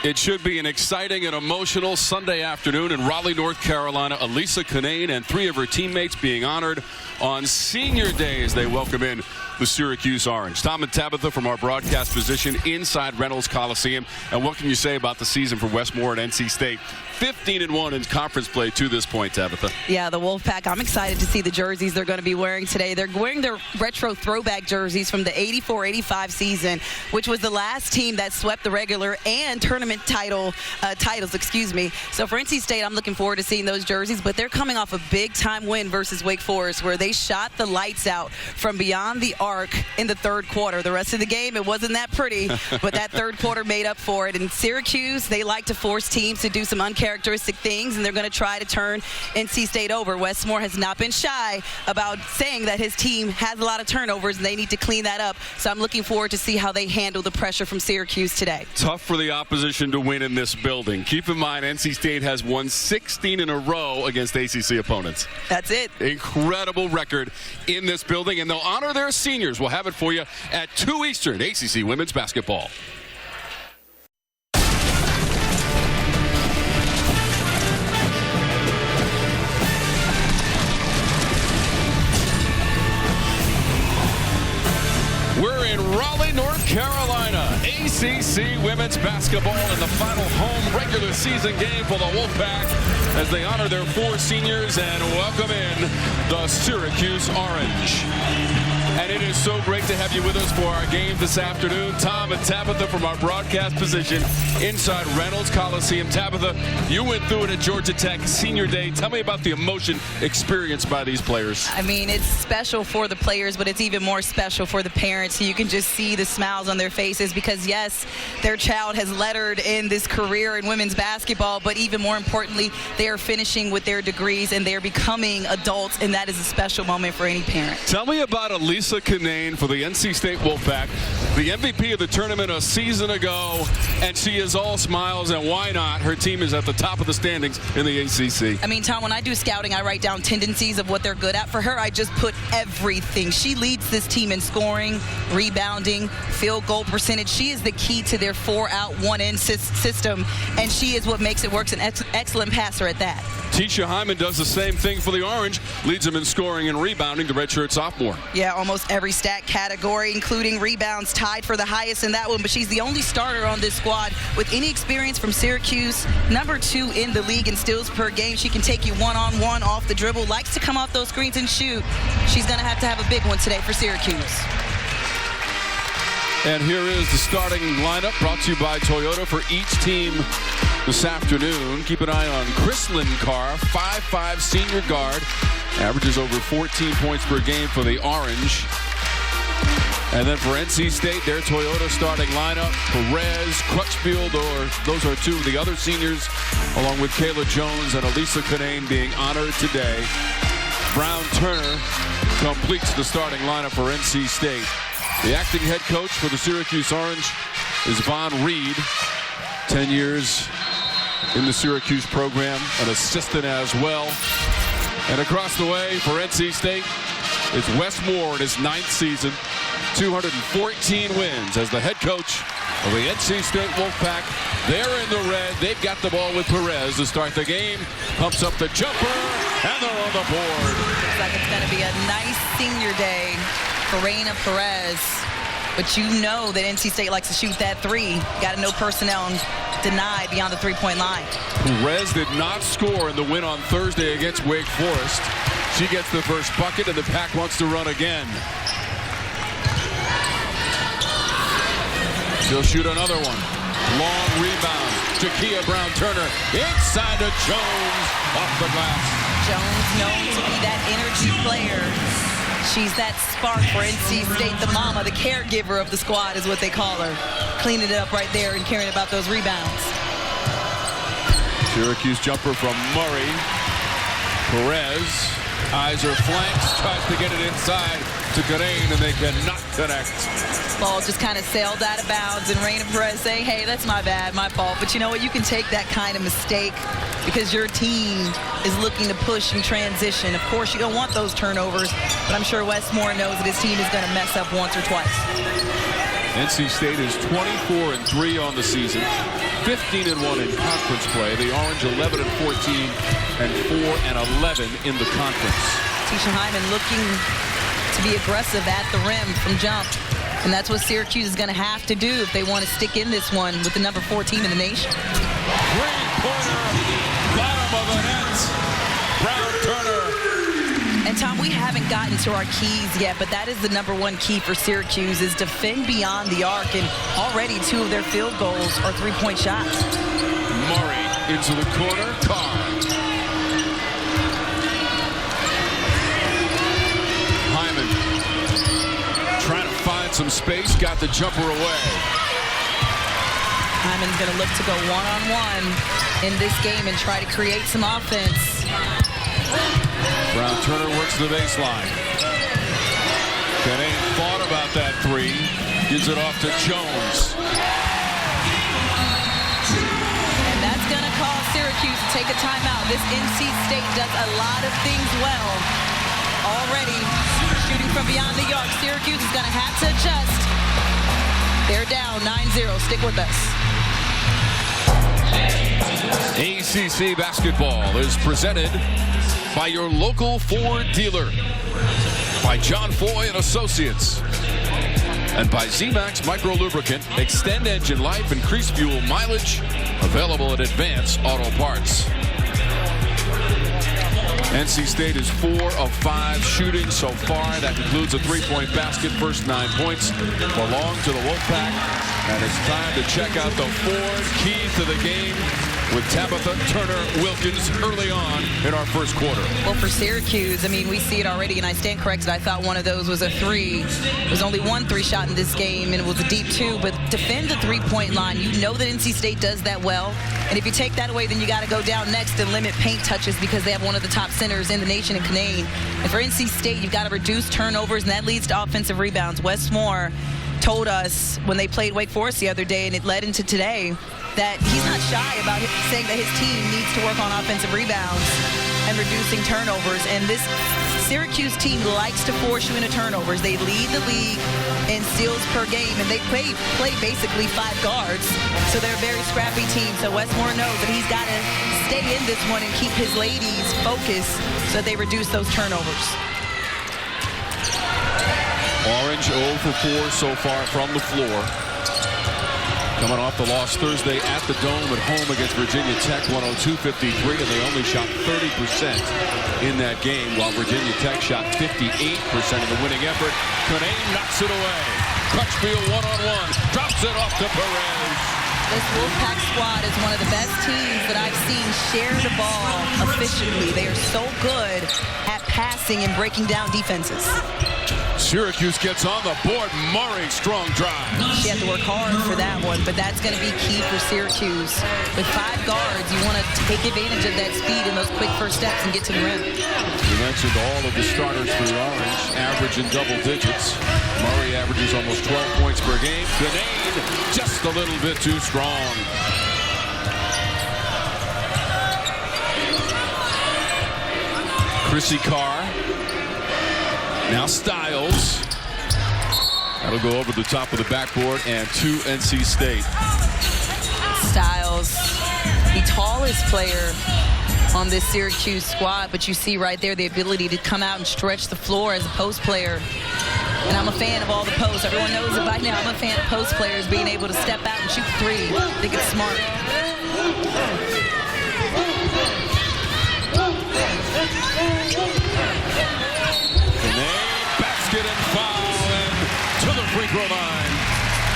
It should be an exciting and emotional Sunday afternoon in Raleigh, North Carolina. Elisa Canane and 3 of her teammates being honored on Senior Day as they welcome in the Syracuse Orange. Tom and Tabitha from our broadcast position inside Reynolds Coliseum. And what can you say about the season for Westmore and NC State? 15-1 in conference play to this point, Tabitha. Yeah, the Wolfpack. I'm excited to see the jerseys they're going to be wearing today. They're wearing their retro throwback jerseys from the 84-85 season, which was the last team that swept the regular and tournament titles. So for NC State, I'm looking forward to seeing those jerseys, but they're coming off a big-time win versus Wake Forest, where they shot the lights out from beyond the arc in the third quarter. The rest of the game, it wasn't that pretty, but that third quarter made up for it. And Syracuse, they like to force teams to do some uncharacteristic things, and they're going to try to turn NC State over. Westmore has not been shy about saying that his team has a lot of turnovers, and they need to clean that up. So I'm looking forward to see how they handle the pressure from Syracuse today. Tough for the opposition to win in this building. Keep in mind, NC State has won 16 in a row against ACC opponents. That's it. Incredible record in this building, and they'll honor their seniors. We'll have it for you at 2 Eastern, ACC women's basketball. We're in Raleigh, North Carolina. ACC women's basketball in the final home regular season game for the Wolfpack as they honor their 4 seniors and welcome in the Syracuse Orange. And it is so great to have you with us for our game this afternoon. Tom and Tabitha from our broadcast position inside Reynolds Coliseum. Tabitha, you went through it at Georgia Tech Senior Day. Tell me about the emotion experienced by these players. I mean, it's special for the players, but it's even more special for the parents. You can just see the smiles on their faces because, yes, their child has lettered in this career in women's basketball, but even more importantly, they are finishing with their degrees and they're becoming adults, and that is a special moment for any parent. Tell me about Elisa Canane for the NC State Wolfpack, the MVP of the tournament a season ago, and she is all smiles, and why not? Her team is at the top of the standings in the ACC. I mean, Tom, when I do scouting, I write down tendencies of what they're good at. For her, I just put everything. She leads this team in scoring, rebounding, field goal percentage. She is the key to their 4-out, 1-in system, and she is what makes it work. An excellent passer at that. Tisha Hyman does the same thing for the Orange, leads them in scoring and rebounding, the redshirt sophomore. Yeah, almost every stat category, including rebounds, tied for the highest in that one, but she's the only starter on this squad with any experience from Syracuse, number 2 in the league in steals per game. She can take you one-on-one off the dribble, likes to come off those screens and shoot. She's going to have a big one today for Syracuse. And here is the starting lineup brought to you by Toyota for each team this afternoon. Keep an eye on Chrislyn Carr, 5'5" senior guard, averages over 14 points per game for the Orange. And then for NC State, their Toyota starting lineup, Perez, Crutchfield, those are 2 of the other seniors, along with Kayla Jones and Elisa Canane being honored today. Brown Turner completes the starting lineup for NC State. The acting head coach for the Syracuse Orange is Von Reed, 10 years in the Syracuse program, an assistant as well. And across the way for NC State, it's Wes Moore in his 9th season, 214 wins as the head coach of the NC State Wolfpack. They're in the red. They've got the ball with Perez to start the game. Pumps up the jumper, and they're on the board. Looks like it's going to be a nice senior day for Reina Perez. But you know that NC State likes to shoot that 3. Got to know personnel and deny beyond the 3-point line. Perez did not score in the win on Thursday against Wake Forest. She gets the first bucket, and the Pack wants to run again. She'll shoot another one. Long rebound. Jakia Brown-Turner inside to Jones off the glass. Jones known to be that energy player. She's that spark for NC State, the mama, the caregiver of the squad is what they call her. Cleaning it up right there and caring about those rebounds. Syracuse jumper from Murray. Perez eyes her flanks, tries to get it inside to Canane, and they cannot connect. Ball just kind of sailed out of bounds, and Reina Perez saying, hey, that's my bad, my fault. But you know what? You can take that kind of mistake because your team is looking to push and transition. Of course, you don't want those turnovers, but I'm sure Wes Moore knows that his team is going to mess up once or twice. NC State is 24-3 on the season, 15-1 in conference play. The Orange 11-14 and 4-11 in the conference. Tisha Hyman looking to be aggressive at the rim from jump. And that's what Syracuse is going to have to do if they want to stick in this one with the number 4 team in the nation. Three-pointer, bottom of the net. Brown Turner. And Tom, we haven't gotten to our keys yet, but that is the number 1 key for Syracuse is defend beyond the arc. And already 2 of their field goals are 3-point shots. Murray into the corner. Carr. Hyman trying to find some space, got the jumper away. Hyman's going to look to go one-on-one in this game and try to create some offense. Brown Turner works the baseline. Canane thought about that 3. Gives it off to Jones. And that's going to cause Syracuse to take a timeout. This NC State does a lot of things well. Already shooting from beyond the arc. Syracuse is going to have to adjust. They're down 9-0. Stick with us. ACC basketball is presented by your local Ford dealer, by John Foy and Associates, and by Z-Max Micro Lubricant. Extend engine life, increase fuel mileage. Available at Advance Auto Parts. NC State is 4 of 5 shooting so far. That includes a 3-point basket. First 9 points belong to the Wolfpack. And it's time to check out the Ford key to the game with Tabitha Turner-Wilkins early on in our first quarter. Well, for Syracuse, I mean, we see it already, and I stand corrected. I thought one of those was a 3. There's only 1 3-shot in this game, and it was a deep 2. But defend the 3-point line. You know that NC State does that well. And if you take that away, then you got to go down next and limit paint touches because they have one of the top centers in the nation in Canane. And for NC State, you've got to reduce turnovers, and that leads to offensive rebounds. Wes Moore told us when they played Wake Forest the other day, and it led into today, that he's not shy about saying that his team needs to work on offensive rebounds and reducing turnovers. And this Syracuse team likes to force you into turnovers. They lead the league in steals per game, and they play basically 5 guards. So they're a very scrappy team. So Wes Moore knows that he's got to stay in this one and keep his ladies focused so that they reduce those turnovers. Orange 0 for 4 so far from the floor. Coming off the loss Thursday at the Dome at home against Virginia Tech, 102-53, and they only shot 30% in that game, while Virginia Tech shot 58% in the winning effort. Canane knocks it away. Crutchfield one-on-one, drops it off to Perez. This Wolfpack squad is one of the best teams that I've seen share the ball efficiently. They are so good at passing and breaking down defenses. Syracuse gets on the board. Murray, strong drive. She had to work hard for that one, but that's going to be key for Syracuse. With 5 guards, you want to take advantage of that speed and those quick first steps and get to the rim. You mentioned all of the starters for the Orange average in double digits. Murray averages almost 12 points per game. Canane just a little bit too strong. Chrissy Carr. Now Styles. That'll go over the top of the backboard and to NC State. Styles, the tallest player on this Syracuse squad, but you see right there the ability to come out and stretch the floor as a post player. And I'm a fan of all the posts. Everyone knows it by now. I'm a fan of post players being able to step out and shoot 3. I think it's smart. Basket and foul and to the free throw line.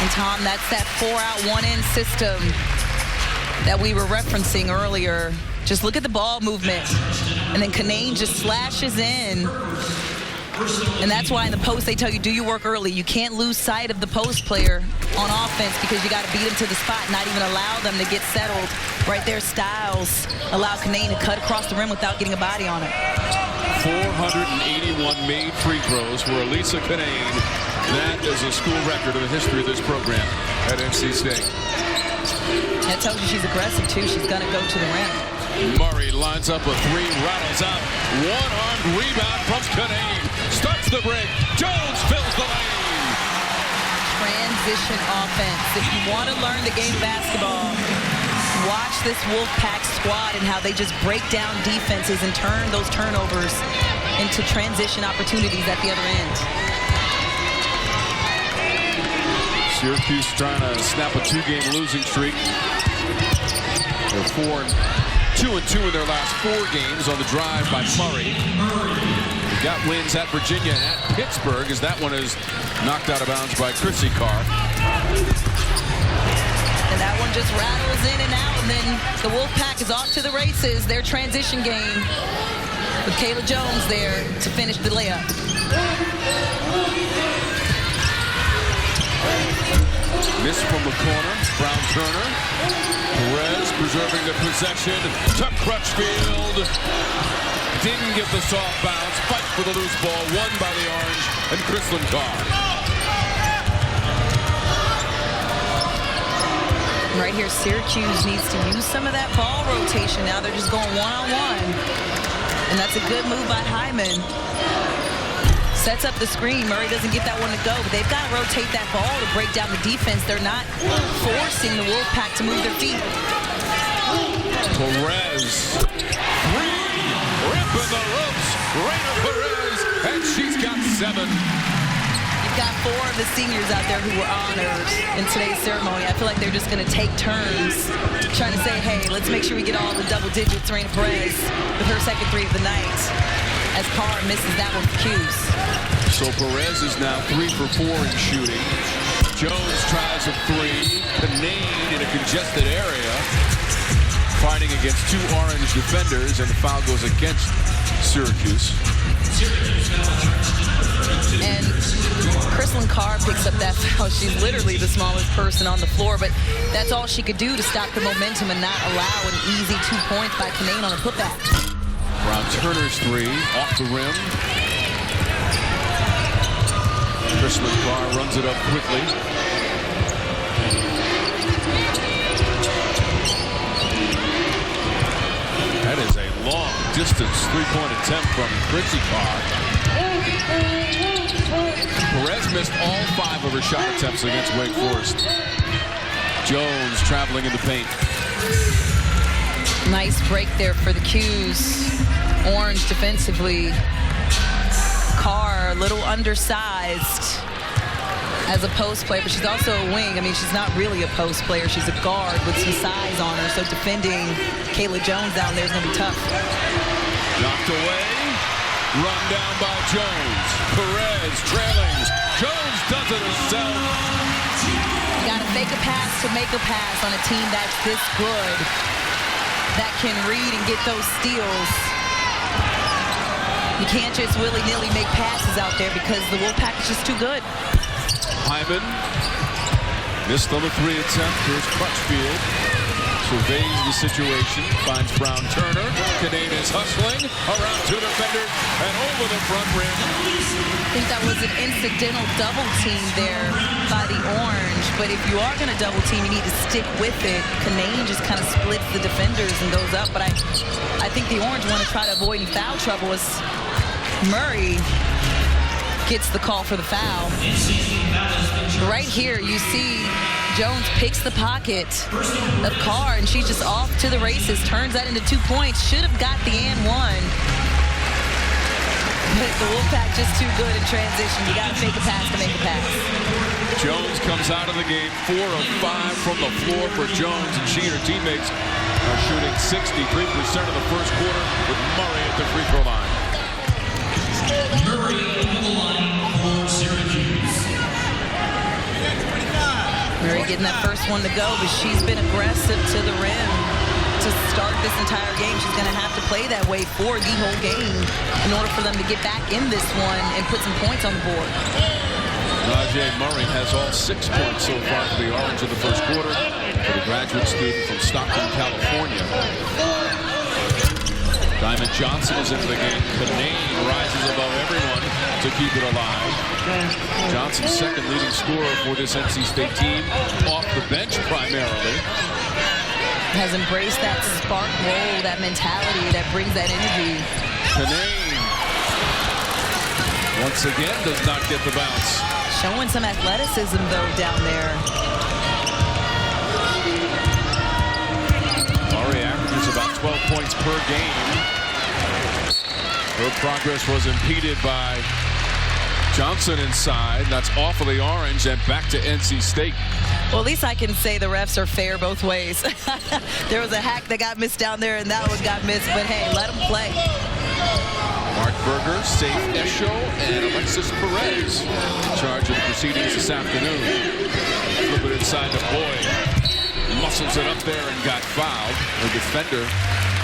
And Tom, that's that 4-out, 1-in system that we were referencing earlier. Just look at the ball movement. And then Canane just slashes in. And that's why in the post they tell you, do your work early. You can't lose sight of the post player on offense because you got to beat them to the spot, not even allow them to get settled. Right there, Styles allow Canane to cut across the rim without getting a body on it. 481 made free throws for Elisa Canane. That is a school record in the history of this program at NC State. That tells you she's aggressive, too. She's going to go to the rim. Murray lines up a 3, rattles out. One-armed rebound from Canane. Starts the break. Jones fills the lane. transition offense. If you want to learn the game of basketball, watch this Wolfpack squad and how they just break down defenses and turn those turnovers into transition opportunities at the other end. Syracuse trying to snap a 2-game losing streak. They're 2-2 in their last 4 games on the drive by Murray. We got wins at Virginia and at Pittsburgh, as that one is knocked out of bounds by Chrissy Carr. And that one just rattles in and out, and then the Wolfpack is off to the races. Their transition game with Kayla Jones there to finish the layup. Miss from the corner, Brown Turner. Perez preserving the possession to Crutchfield. Didn't get the soft bounce. Fight for the loose ball. Won by the Orange and Chrislyn Carr. Right here, Syracuse needs to use some of that ball rotation. Now they're just going one-on-one. And that's a good move by Hyman. Sets up the screen. Murray doesn't get that one to go, but they've got to rotate that ball to break down the defense. They're not forcing the Wolfpack to move their feet. Perez. 3. Ripping the ropes. Reyna Perez. And she's got 7. You've got 4 of the seniors out there who were honored in today's ceremony. I feel like they're just going to take turns trying to say, hey, let's make sure we get all the double digits. Reyna Perez with her second 3 of the night, as Carr misses that one for Cuse. So Perez is now 3 for 4 in shooting. Jones tries a 3. Panane in a congested area, fighting against 2 Orange defenders, and the foul goes against Syracuse. And Chrislyn Carr picks up that foul. She's literally the smallest person on the floor, but that's all she could do to stop the momentum and not allow an easy 2 points by Panane on a putback. Brown Turner's 3 off the rim. Chrislyn Carr runs it up quickly. That is a long distance 3-point attempt from Chrissy Carr. Perez missed all 5 of her shot attempts against Wake Forest. Jones traveling in the paint. Nice break there for the Cuse. Orange defensively. Carr, a little undersized as a post player, but she's also a wing. I mean, she's not really a post player. She's a guard with some size on her, so defending Kayla Jones down there is going to be tough. Knocked away. Run down by Jones. Perez trailing. Jones does it herself. You got to fake a pass to make a pass on a team that's this good, that can read and get those steals. You can't just willy-nilly make passes out there because the Wolfpack is just too good. Hyman missed on the 3 attempt. Here's Crutchfield. Surveys the situation. Finds Brown Turner. Panane is hustling around 2 defenders and over the front rim. I think that was an incidental double team there by the Orange. But if you are going to double team, you need to stick with it. Panane just kind of splits the defenders and goes up. But I think the Orange want to try to avoid any foul trouble as Murray gets the call for the foul. Right here, you see Jones picks the pocket of Carr, and she's just off to the races. Turns that into 2 points. Should have got the and 1. But the Wolfpack just too good in transition. You got to fake a pass to make a pass. Jones comes out of the game 4 of 5 from the floor for Jones, and she and her teammates are shooting 63% of the first quarter with Murray at the free throw line. Murray on the line for Syracuse. Murray getting that first one to go, but she's been aggressive to the rim to start this entire game. She's going to have to play that way for the whole game in order for them to get back in this one and put some points on the board. Najee Murray has all 6 points so far for the Orange in the first quarter for the graduate student from Stockton, California. Diamond Johnson is into the game. Panane rises above everyone to keep it alive. Johnson's second leading scorer for this NC State team, off the bench primarily. Has embraced that spark role, that mentality that brings that energy. Panane once again does not get the bounce. Showing some athleticism, though, down there. Murray averages about 12 points per game. Her progress was impeded by Johnson inside. That's off of the orange and back to NC State. Well, at least I can say the refs are fair both ways. There was a hack that got missed down there, and that one got missed. But, hey, let them play. Mark Berger, Safe Esho, and Alexis Perez in charge of the proceedings this afternoon. Flip it inside to Boyd. Muscles it up there and got fouled. The defender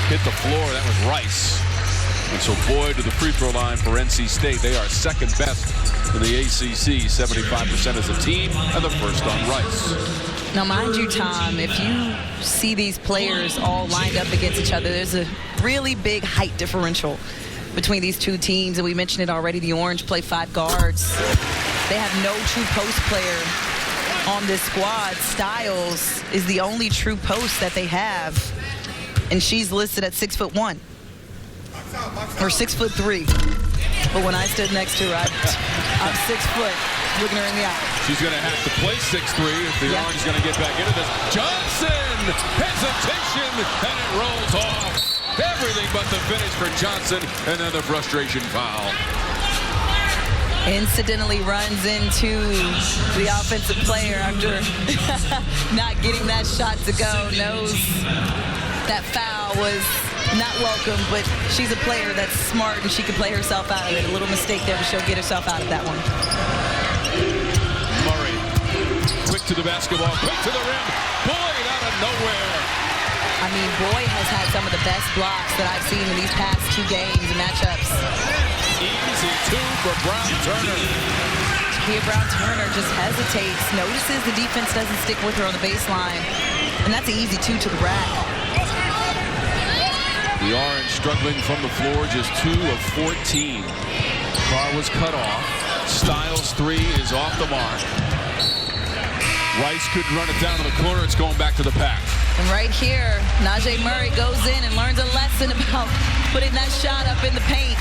hit the floor. That was Rice. And so Boyd to the free throw line for NC State. They are second best in the ACC, 75% as a team, and the first on Rice. Now, mind you, Tom, if you see these players all lined up against each other, there's a really big height differential between these two teams. And we mentioned it already, the Orange play 5 guards. They have no true post player on this squad. Styles is the only true post that they have, and she's listed at 6'1". Or 6'3". But when I stood next to her, I'm 6 foot, looking her in the eye. She's going to have to play 6'3" if the Orange is going to get back into this. Johnson! Hesitation, and it rolls off. Everything but the finish for Johnson, and then the frustration foul. Incidentally runs into the offensive player after not getting that shot to go. Knows that foul was not welcome, but she's a player that's smart and she can play herself out of it. A little mistake there, but she'll get herself out of that one. Murray, quick to the basketball, quick to the rim. Boyd out of nowhere. I mean, Boyd has had some of the best blocks that I've seen in these past 2 games and matchups. Easy 2 for Brown-Turner. Kia Brown-Turner just hesitates, notices the defense doesn't stick with her on the baseline, and that's an easy 2 to the rack. The Orange struggling from the floor, just 2 of 14. Carr was cut off. Styles' 3 is off the mark. Rice could run it down in the corner. It's going back to the pack. And right here, Najee Murray goes in and learns a lesson about putting that shot up in the paint.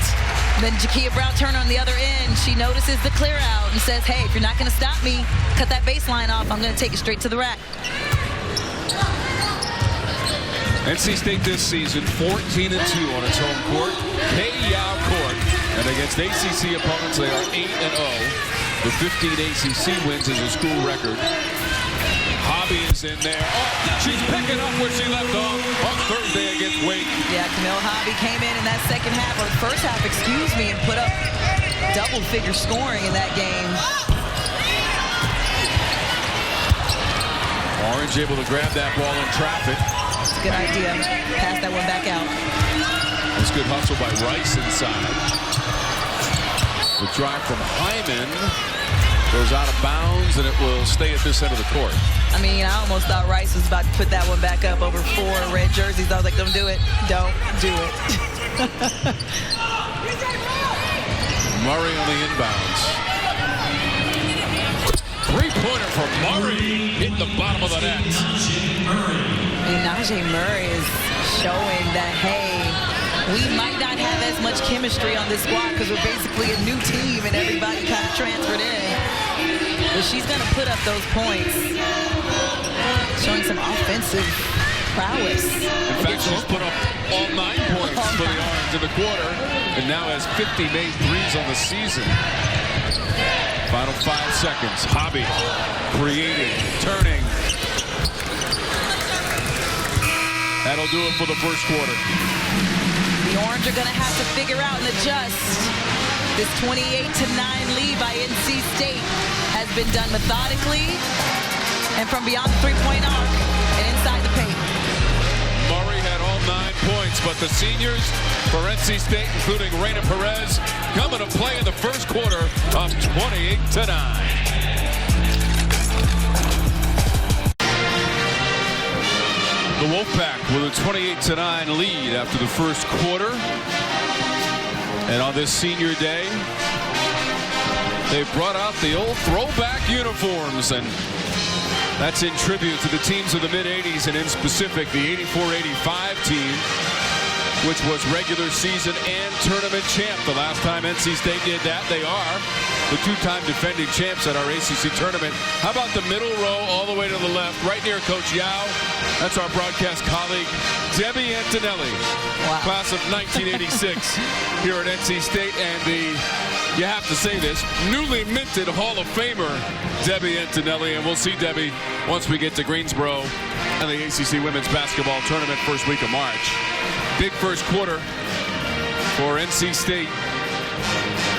Then Jakia Brown-Turner on the other end, she notices the clear out and says, hey, if you're not going to stop me, cut that baseline off, I'm going to take it straight to the rack. NC State this season, 14-2 on its home court. K-Yao court. And against ACC opponents, they are 8-0. The 15 ACC wins is a school record. Hobby is in there. Oh, she's picking up where she left off on Thursday against Wake. Yeah, Camille Hobby came in that second half, or first half, excuse me, and put up double-figure scoring in that game. Orange able to grab that ball in traffic. That's a good idea. Pass that one back out. That's good hustle by Rice inside. The drive from Hyman goes out of bounds, and it will stay at this end of the court. I mean, I almost thought Rice was about to put that one back up over 4 red jerseys. I was like, don't do it. Don't do it. Murray on the inbounds. Three-pointer for Murray. Hit the bottom of the net. And Najee Murray is showing that, hey, we might not have as much chemistry on this squad because we're basically a new team and everybody kind of transferred in. But she's going to put up those points. Showing some offensive prowess. In fact, she's put up all 9 points for the Orange in the quarter and now has 50 made threes on the season. Final 5 seconds. Hobby creating, turning. That'll do it for the first quarter. The Orange are going to have to figure out and adjust. This 28-9 lead by NC State has been done methodically and from beyond the three-point arc and inside the paint. Murray had all 9 points, but the seniors for NC State, including Reina Perez, coming to play in the first quarter of 28-9. The Wolfpack with a 28-9 lead after the first quarter. And on this senior day, they brought out the old throwback uniforms, and that's in tribute to the teams of the mid-'80s, and in specific, the 84-85 team, which was regular season and tournament champ. The last time NC State did that, they are the two-time defending champs at our ACC tournament. How about the middle row all the way to the left, right near Coach Yao? That's our broadcast colleague, Debbie Antonelli, class of 1986 here at NC State, and you have to say this, newly minted Hall of Famer, Debbie Antonelli, and we'll see Debbie once we get to Greensboro and the ACC Women's Basketball Tournament first week of March. Big first quarter for NC State,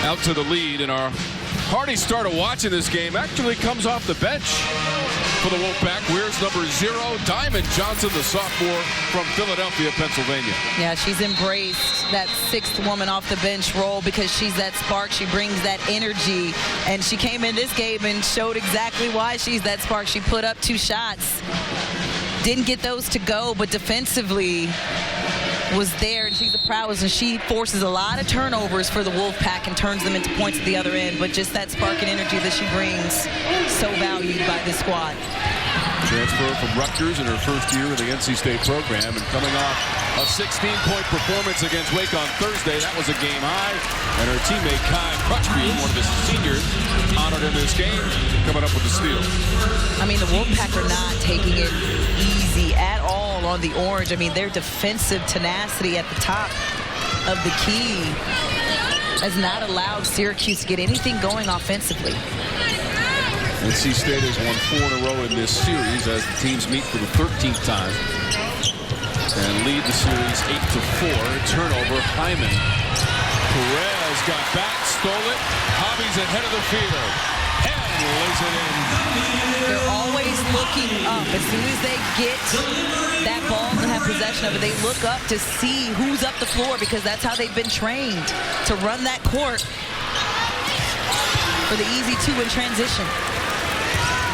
out to the lead, and our hearty start of watching this game actually comes off the bench for the Wolfpack. Wears number 0, Diamond Johnson, the sophomore from Philadelphia, Pennsylvania. Yeah, she's embraced that 6th woman off the bench role because she's that spark. She brings that energy, and she came in this game and showed exactly why she's that spark. She put up 2 shots, didn't get those to go, but defensively was there, and she's a prowess, and she forces a lot of turnovers for the Wolfpack and turns them into points at the other end. But just that spark and energy that she brings, so valued by this squad. Transfer from Rutgers in her first year in the NC State program, and coming off a 16-point performance against Wake on Thursday. That was a game high, and her teammate Kai Crutchfield, one of his seniors, honored in this game, coming up with the steal. I mean, the Wolfpack are not taking it easy at all on the orange. I mean, their defensive tenacity at the top of the key has not allowed Syracuse to get anything going offensively. NC State has won 4 in a row in this series as the teams meet for the 13th time and lead the series 8-4. Turnover, Hyman. Perez got back, stole it. Hobby's ahead of the field and lays it in. They're always looking up. As soon as they get that ball and have possession of it, they look up to see who's up the floor, because that's how they've been trained to run that court for the easy 2 in transition.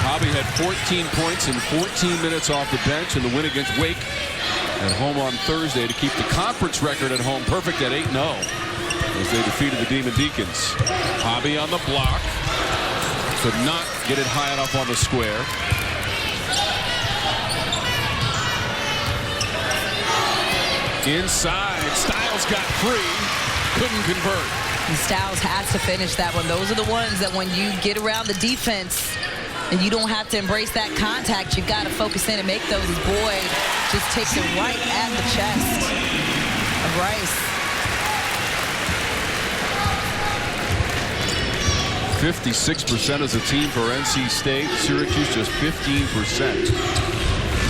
Hobby had 14 points in 14 minutes off the bench in the win against Wake at home on Thursday to keep the conference record at home perfect at 8-0 as they defeated the Demon Deacons. Hobby on the block. Could not get it high enough on the square. Inside, Styles got free, couldn't convert. And Styles has to finish that one. Those are the ones that when you get around the defense and you don't have to embrace that contact, you've got to focus in and make those. Boyd just takes it right at the chest of Rice. 56% as a team for NC State. Syracuse just 15%.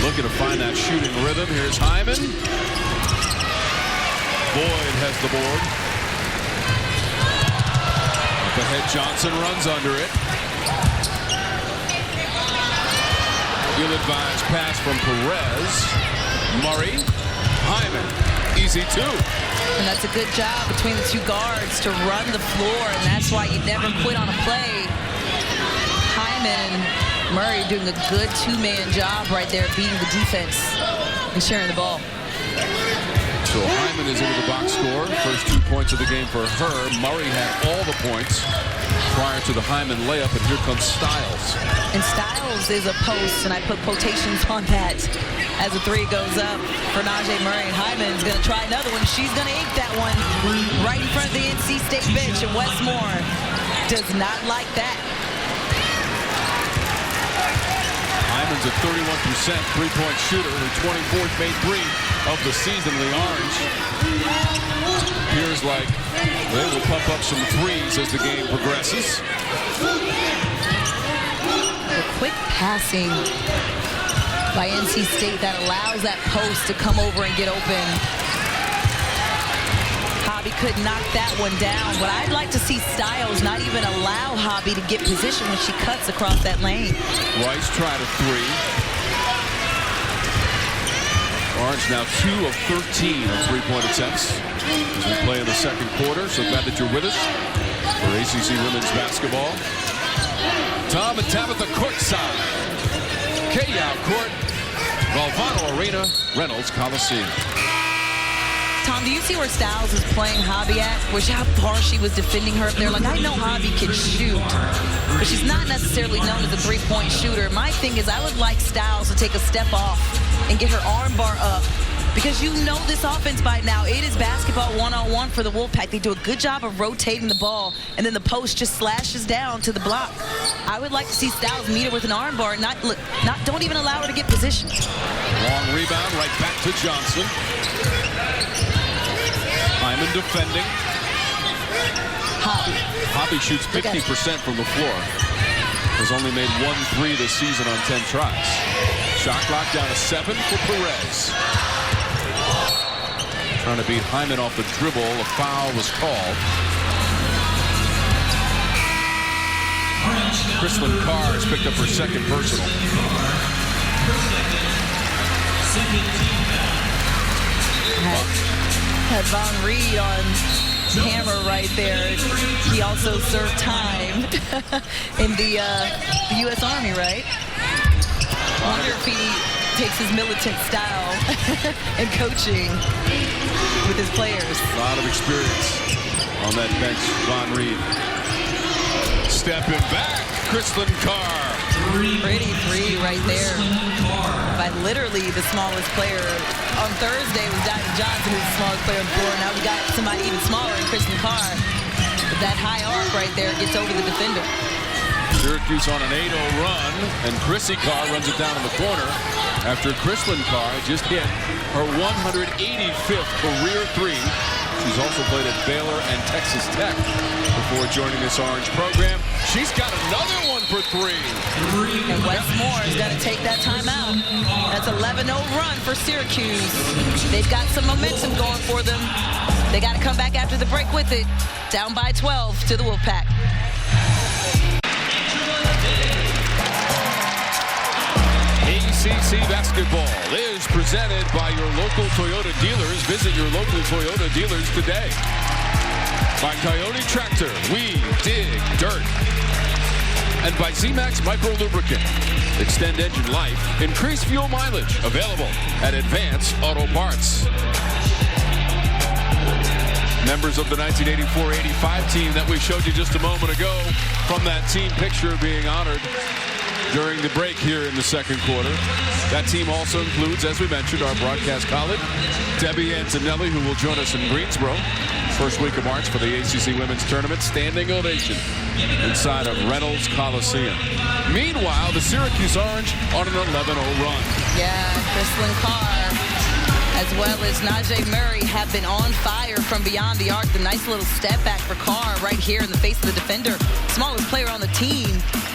Looking to find that shooting rhythm. Here's Hyman. Boyd has the board. Up ahead, Johnson runs under it. Ill-advised pass from Perez. Murray. Hyman. Easy 2. And that's a good job between the 2 guards to run the floor, and that's why you never quit on a play. Hyman and Murray doing a good 2-man job right there, beating the defense and sharing the ball. So Hyman is into the box score. First 2 points of the game for her. Murray had all the points prior to the Hyman layup, and here comes Styles. And Styles is a post, and I put quotations on that as the 3 goes up for Najee Murray. And Hyman's going to try another one. She's going to ink that one right in front of the NC State bench, and Westmore does not like that. Hyman's a 31% three-point shooter, her 24th made 3 of the season. The Orange appears like they will pump up some threes as the game progresses. The quick passing by NC State that allows that post to come over and get open. Hobby could knock that one down, but I'd like to see Styles not even allow Hobby to get position when she cuts across that lane. Rice tried a 3. Orange now 2 of 13 on three-point attempts as we play in the second quarter. So glad that you're with us for ACC Women's Basketball. Tom and Tabitha courtside. K-Out Court, Valvano Arena, Reynolds Coliseum. Tom, do you see where Styles is playing Hobby at? How far she was defending her up there? Like, I know Hobby can shoot, but she's not necessarily known as a three-point shooter. My thing is I would like Styles to take a step off and get her arm bar up because you know this offense by now. It is basketball one-on-one for the Wolfpack. They do a good job of rotating the ball, and then the post just slashes down to the block. I would like to see Styles meet her with an arm bar. Don't even allow her to get positioned. Long rebound, right back to Johnson. Hyman defending. Hobby shoots 50% from the floor. Has only made 1 3 this season on 10 tries. Shot clock down to 7 for Perez. Trying to beat Hyman off the dribble. A foul was called. Chrislyn Carr has picked up her second personal. Had Von Reed on camera right there. He also served time in the U.S. Army, right? I wonder if he takes his militant style and coaching with his players. A lot of experience on that bench, Von Reed. Stepping back, Chrislyn Carr. Pretty three right there by literally the smallest player. On Thursday was Diamond Johnson, who's the smallest player on the floor. Now we got somebody even smaller in Chrislyn Carr. But that high arc right there gets over the defender. Syracuse on an 8-0 run, and Chrissy Carr runs it down in the corner after Chrislyn Carr just hit her 185th career three. She's also played at Baylor and Texas Tech before joining this Orange program. She's got another one for 3. And Westmore is going to take that timeout. That's 11-0 run for Syracuse. They've got some momentum going for them. They got to come back after the break with it. Down by 12 to the Wolfpack. ACC basketball is presented by your local Toyota dealers. Visit your local Toyota dealers today. By Coyote Tractor, we dig dirt. And by Z-Max Micro Lubricant. Extend engine life, increase fuel mileage. Available at Advance Auto Parts. Members of the 1984-85 team that we showed you just a moment ago from that team picture being honored during the break here in the second quarter. That team also includes, as we mentioned, our broadcast colleague, Debbie Antonelli, who will join us in Greensboro first week of March for the ACC Women's Tournament. Standing ovation inside of Reynolds Coliseum. Meanwhile, the Syracuse Orange on an 11-0 run. Yeah, Chrislyn Carr, as well as Najee Murray, have been on fire from beyond the arc. The nice little step back for Carr right here in the face of the defender. Smallest player on the team,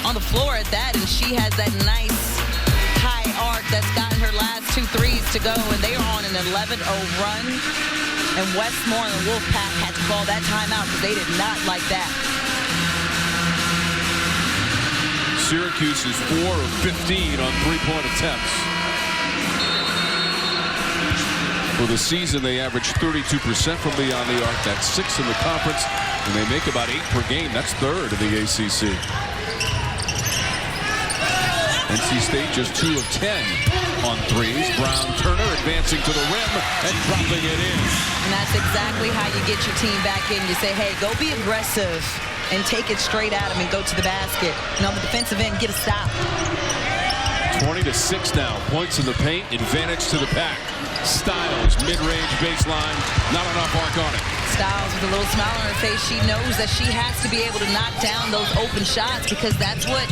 on the floor at that, and she has that nice high arc that's gotten her last 2 threes to go, and they are on an 11-0 run. And Westmore and the Wolfpack had to call that timeout because they did not like that. Syracuse is 4 of 15 on three-point attempts. For the season, they average 32% from beyond the arc. That's 6th in the conference, and they make about 8 per game. That's 3rd in the ACC. NC State just 2 of 10 on threes. Brown Turner advancing to the rim and dropping it in. And that's exactly how you get your team back in. You say, hey, go be aggressive and take it straight at them and go to the basket. And on the defensive end, get a stop. 20-6 now. Points in the paint. Advantage to the pack. Styles, mid-range baseline. Not enough arc on it. Styles with a little smile on her face. She knows that she has to be able to knock down those open shots because that's what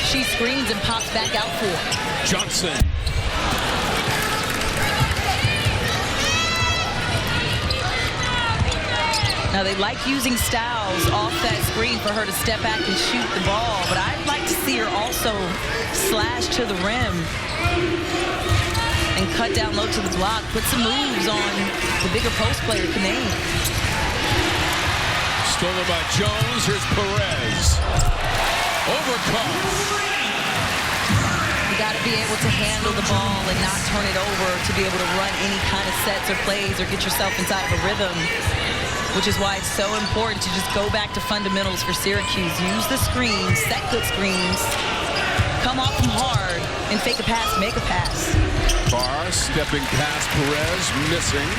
she screens and pops back out for. Johnson. Now, they like using Styles off that screen for her to step back and shoot the ball, but I'd like to see her also slash to the rim and cut down low to the block, put some moves on the bigger post player, Canane. Stolen by Jones. Here's Perez. Overcome. You got to be able to handle the ball and not turn it over to be able to run any kind of sets or plays or get yourself inside of a rhythm, which is why it's so important to just go back to fundamentals for Syracuse. Use the screens, set good screens, come off them hard, and fake a pass, make a pass. Carr stepping past Perez, missing.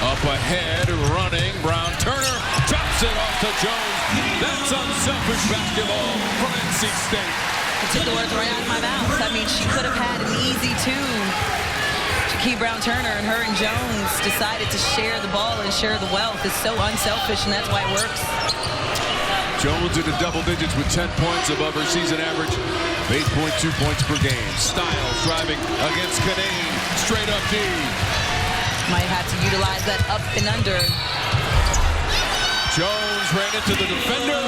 Up ahead, running. Brown Turner drops it off to Jones. That's unselfish basketball from NC State. I took the words right out of my mouth. I mean, she could have had an easy 2. She Key Brown-Turner and her and Jones decided to share the ball and share the wealth. It's so unselfish, and that's why it works. Jones into double digits with 10 points above her season average, 8.2 points per game. Styles driving against Canane, straight up D. Might have to utilize that up and under. Jones ran into the defender,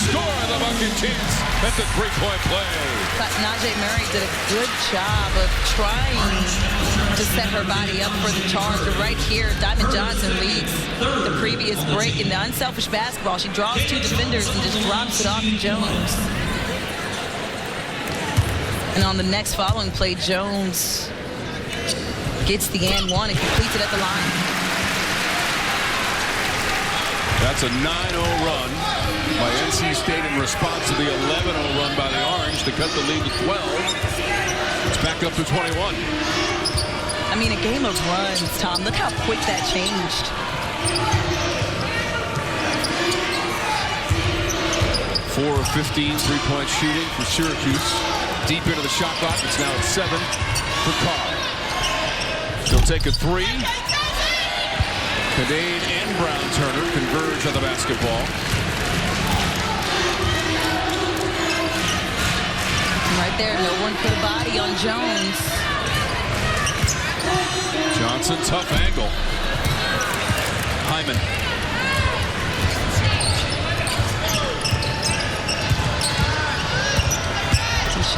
score the bucket chance at the three-point play. But Najee Murray did a good job of trying to set her body up for the charge. But right here, Diamond Johnson leads the previous break in the unselfish basketball. She draws two defenders and just drops it off to Jones. And on the next following play, Jones gets the and one and completes it at the line. That's a 9-0 run by NC State in response to the 11-0 run by the Orange to cut the lead to 12. It's back up to 21. I mean, a game of runs, Tom. Look how quick that changed. 4 of 15 three-point shooting for Syracuse. Deep into the shot clock. It's now at 7 for Carr. She'll take a three. Canade and Brown-Turner converge on the basketball. Right there, no one put a body on Jones. Johnson, tough angle. Hyman.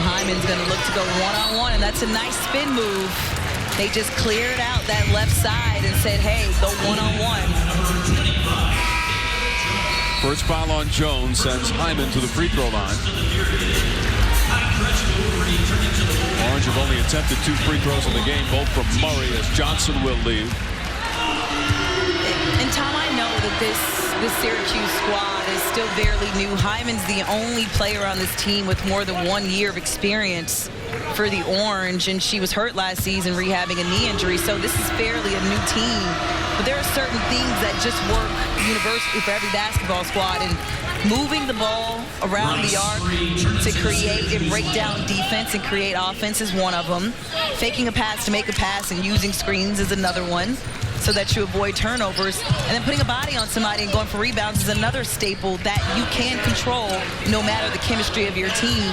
Hyman's going to look to go one-on-one, and that's a nice spin move. They just cleared out that left side and said, hey, go one-on-one. First foul on Jones sends Hyman to the free throw line. Orange have only attempted 2 free throws in the game, both from Murray, as Johnson will leave. And Tom, I know that this Syracuse squad is still fairly new. Hyman's the only player on this team with more than 1 year of experience for the Orange, and she was hurt last season rehabbing a knee injury, so this is fairly a new team. But there are certain things that just work universally for every basketball squad, and moving the ball around the arc to create and break down defense and create offense is one of them. Faking a pass to make a pass and using screens is another one, so that you avoid turnovers. And then putting a body on somebody and going for rebounds is another staple that you can control no matter the chemistry of your team.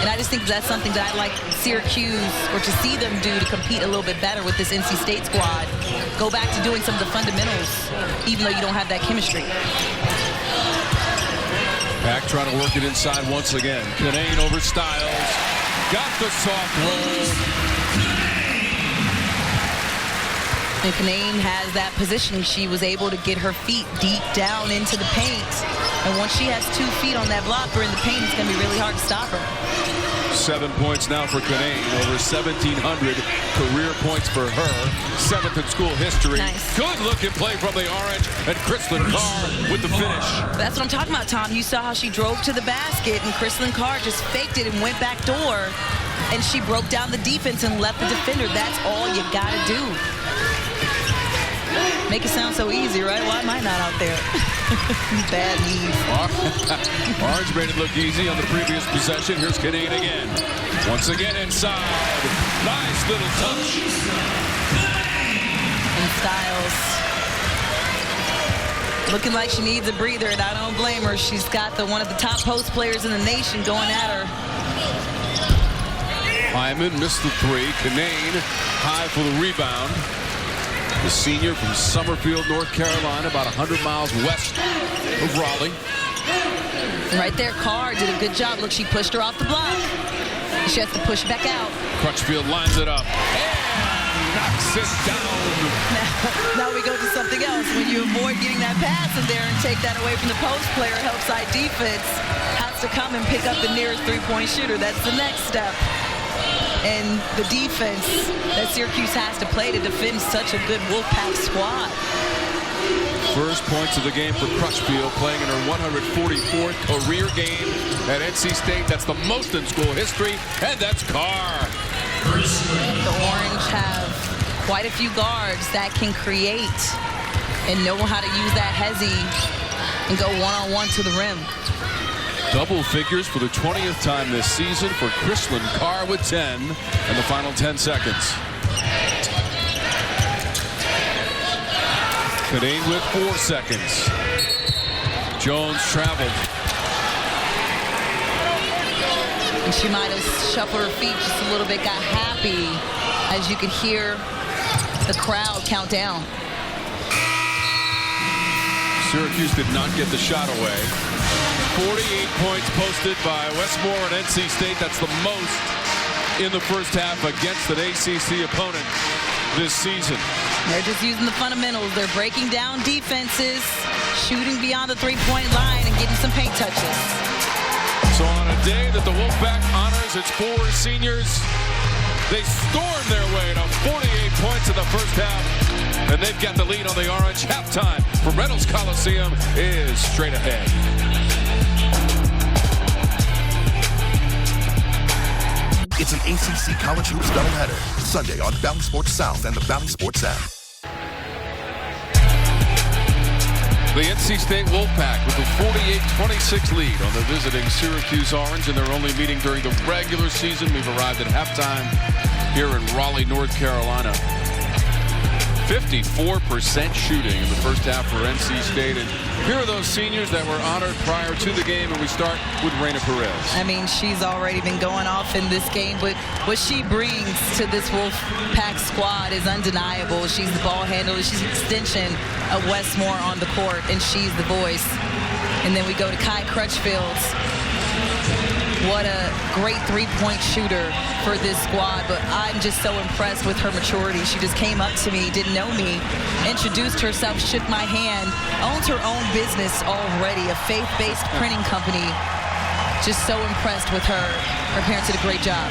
And I just think that's something that I'd like Syracuse, or to see them do, to compete a little bit better with this NC State squad. Go back to doing some of the fundamentals, even though you don't have that chemistry. Pack trying to work it inside once again. Canane over Styles. Got the soft roll. And Canane has that positioning. She was able to get her feet deep down into the paint. And once she has 2 feet on that blocker in the paint, it's going to be really hard to stop her. 7 points now for Canane. Over 1,700 career points for her. 7th in school history. Nice. Good looking play from the Orange, and Chrislyn Carr with the finish. That's what I'm talking about, Tom. You saw how she drove to the basket, and Chrislyn Carr just faked it and went back door. And she broke down the defense and left the defender. That's all you got to do. Make it sound so easy, right? Why am I not out there? Bad knees. Orange made it look easy on the previous possession. Here's Canane again. Once again inside. Nice little touch. And Styles looking like she needs a breather, and I don't blame her. She's got one of the top post players in the nation going at her. Hyman missed the 3. Canane high for the rebound. The senior from Summerfield, North Carolina, about 100 miles west of Raleigh. Right there, Carr did a good job. Look, she pushed her off the block. She has to push back out. Crutchfield lines it up and knocks it down. Now we go to something else. When you avoid getting that pass in there and take that away from the post player, help side defense has to come and pick up the nearest three-point shooter. That's the next step. And the defense that Syracuse has to play to defend such a good Wolfpack squad. First points of the game for Crutchfield, playing in her 144th career game at NC State. That's the most in school history, and that's Carr. The Orange have quite a few guards that can create and know how to use that hezzy and go one-on-one to the rim. Double figures for the 20th time this season for Chrislyn Carr with 10 in the final 10 seconds. Canane with 4 seconds. Jones traveled. And she might have shuffled her feet just a little bit, got happy as you could hear the crowd count down. Syracuse did not get the shot away. 48 points posted by Westmore and NC State. That's the most in the first half against an ACC opponent this season. They're just using the fundamentals. They're breaking down defenses, shooting beyond the three-point line, and getting some paint touches. So on a day that the Wolfpack honors its 4 seniors, they storm their way to 48 points in the first half, and they've got the lead on the Orange. Halftime from Reynolds Coliseum is straight ahead. It's an ACC College Hoops doubleheader, Sunday on Bally Sports South and the Bally Sports app. The NC State Wolfpack with a 48-26 lead on the visiting Syracuse Orange, and they're only meeting during the regular season. We've arrived at halftime here in Raleigh, North Carolina. 54% shooting in the first half for NC State. And here are those seniors that were honored prior to the game, and we start with Raina Perez. I mean, she's already been going off in this game, but what she brings to this Wolfpack squad is undeniable. She's the ball handler. She's an extension of Westmore on the court, and she's the voice. And then we go to Kai Crutchfield. What a great three-point shooter for this squad, but I'm just so impressed with her maturity. She just came up to me, didn't know me, introduced herself, shook my hand, owns her own business already, a faith-based printing company. Just so impressed with her. Her parents did a great job.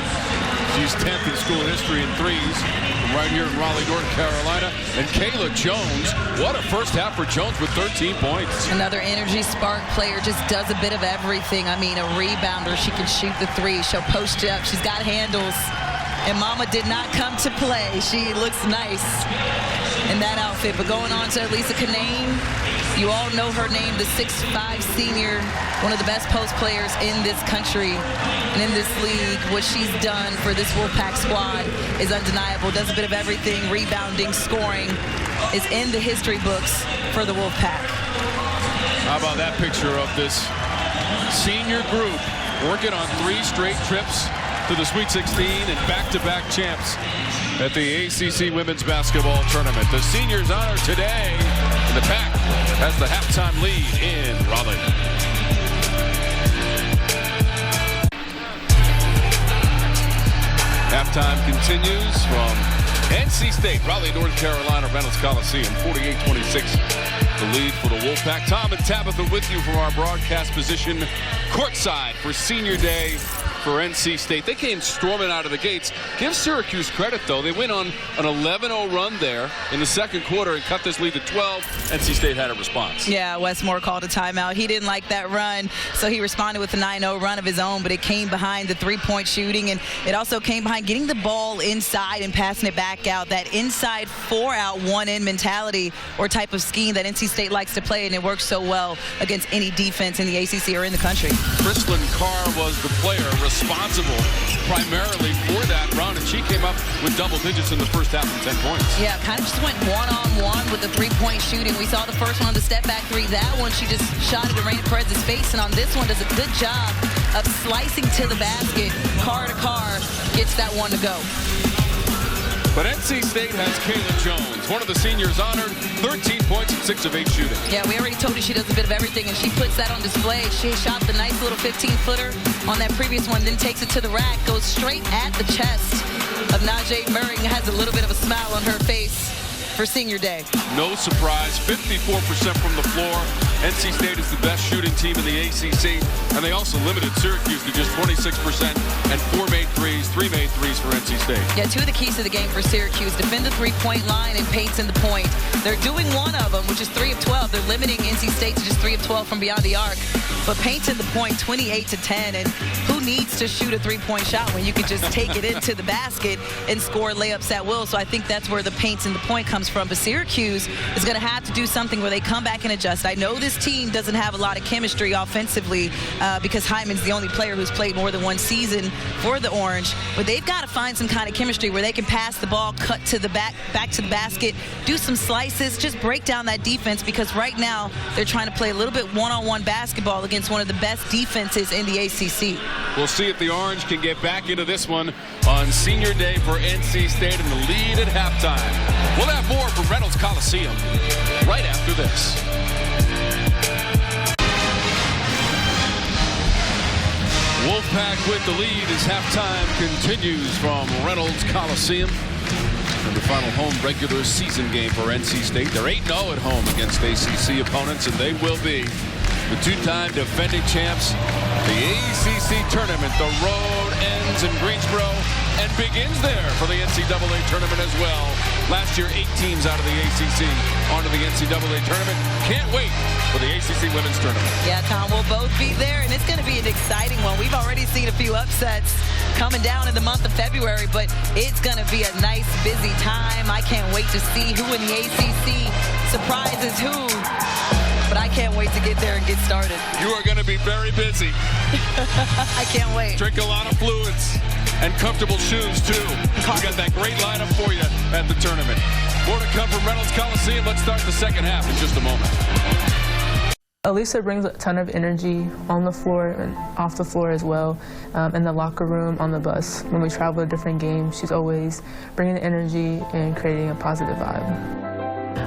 She's 10th in school history in threes from right here in Raleigh, North Carolina. And Kayla Jones, what a first half for Jones with 13 points. Another energy spark player, just does a bit of everything. I mean, a rebounder. She can shoot the three. She'll post up. She's got handles. And Mama did not come to play. She looks nice in that outfit. But going on to Lisa Canane, you all know her name, the 6'5" senior, one of the best post players in this country and in this league. What she's done for this Wolfpack squad is undeniable. Does a bit of everything, rebounding, scoring, is in the history books for the Wolfpack. How about that picture of this senior group working on 3 straight trips to the Sweet 16 and back-to-back champs at the ACC Women's Basketball Tournament. The seniors honored today, and the Pack has the halftime lead in Raleigh. Halftime continues from NC State, Raleigh, North Carolina, Reynolds Coliseum, 48-26. The lead for the Wolfpack. Tom and Tabitha with you from our broadcast position courtside for Senior Day for NC State. They came storming out of the gates. Give Syracuse credit, though. They went on an 11-0 run there in the second quarter and cut this lead to 12. NC State had a response. Yeah, Westmore called a timeout. He didn't like that run, so he responded with a 9-0 run of his own, but it came behind the three-point shooting, and it also came behind getting the ball inside and passing it back out. That inside 4-out, 1-in mentality or type of scheme that NC State likes to play, and it works so well against any defense in the ACC or in the country. Chrislyn Carr was the player responsible primarily for that run, and she came up with double digits in the first half and 10 points. Yeah, kind of just went one-on-one with the three-point shooting. We saw the first one on the step-back three. That one, she just shot it to Raina Perez's face, and on this one does a good job of slicing to the basket. Carr to Carr gets that one to go. But NC State has Kayla Jones, one of the seniors honored, 13 points and 6 of 8 shooting. Yeah, we already told you she does a bit of everything, and she puts that on display. She shot the nice little 15-footer on that previous one, then takes it to the rack, goes straight at the chest of Najee Murray, and has a little bit of a smile on her face for Senior Day. No surprise, 54% from the floor. NC State is the best shooting team in the ACC, and they also limited Syracuse to just 26% and 4 made threes, 3 made threes for NC State. Yeah, 2 of the keys to the game for Syracuse: defend the three-point line and paints in the point. They're doing one of them, which is 3 of 12. They're limiting NC State to just 3 of 12 from beyond the arc. But paints in the point, 28-10, and who needs to shoot a three-point shot when you can just take it into the basket and score layups at will. So I think that's where the paints and the point comes from. But Syracuse is going to have to do something where they come back and adjust. I know this team doesn't have a lot of chemistry offensively because Hyman's the only player who's played more than one season for the Orange. But they've got to find some kind of chemistry where they can pass the ball, cut to the back to the basket, do some slices, just break down that defense, because right now they're trying to play a little bit one-on-one basketball against one of the best defenses in the ACC. We'll see if the Orange can get back into this one on senior day for NC State in the lead at halftime. We'll have more from Reynolds Coliseum right after this. Wolfpack with the lead as halftime continues from Reynolds Coliseum. And the final home regular season game for NC State. They're 8-0 at home against ACC opponents, and they will be the two-time defending champs. The ACC tournament, the road ends in Greensboro and begins there for the NCAA tournament as well. Last year, 8 teams out of the ACC onto the NCAA tournament. Can't wait for the ACC women's tournament. Yeah, Tom, we'll both be there, and it's going to be an exciting one. We've already seen a few upsets coming down in the month of February, but it's going to be a nice, busy time. I can't wait to see who in the ACC surprises who. But I can't wait to get there and get started. You are going to be very busy. I can't wait. Drink a lot of fluids and comfortable shoes, too. We got that great lineup for you at the tournament. More to come from Reynolds Coliseum. Let's start the second half in just a moment. Elisa brings a ton of energy on the floor and off the floor as well, in the locker room, on the bus. When we travel to different games, she's always bringing the energy and creating a positive vibe.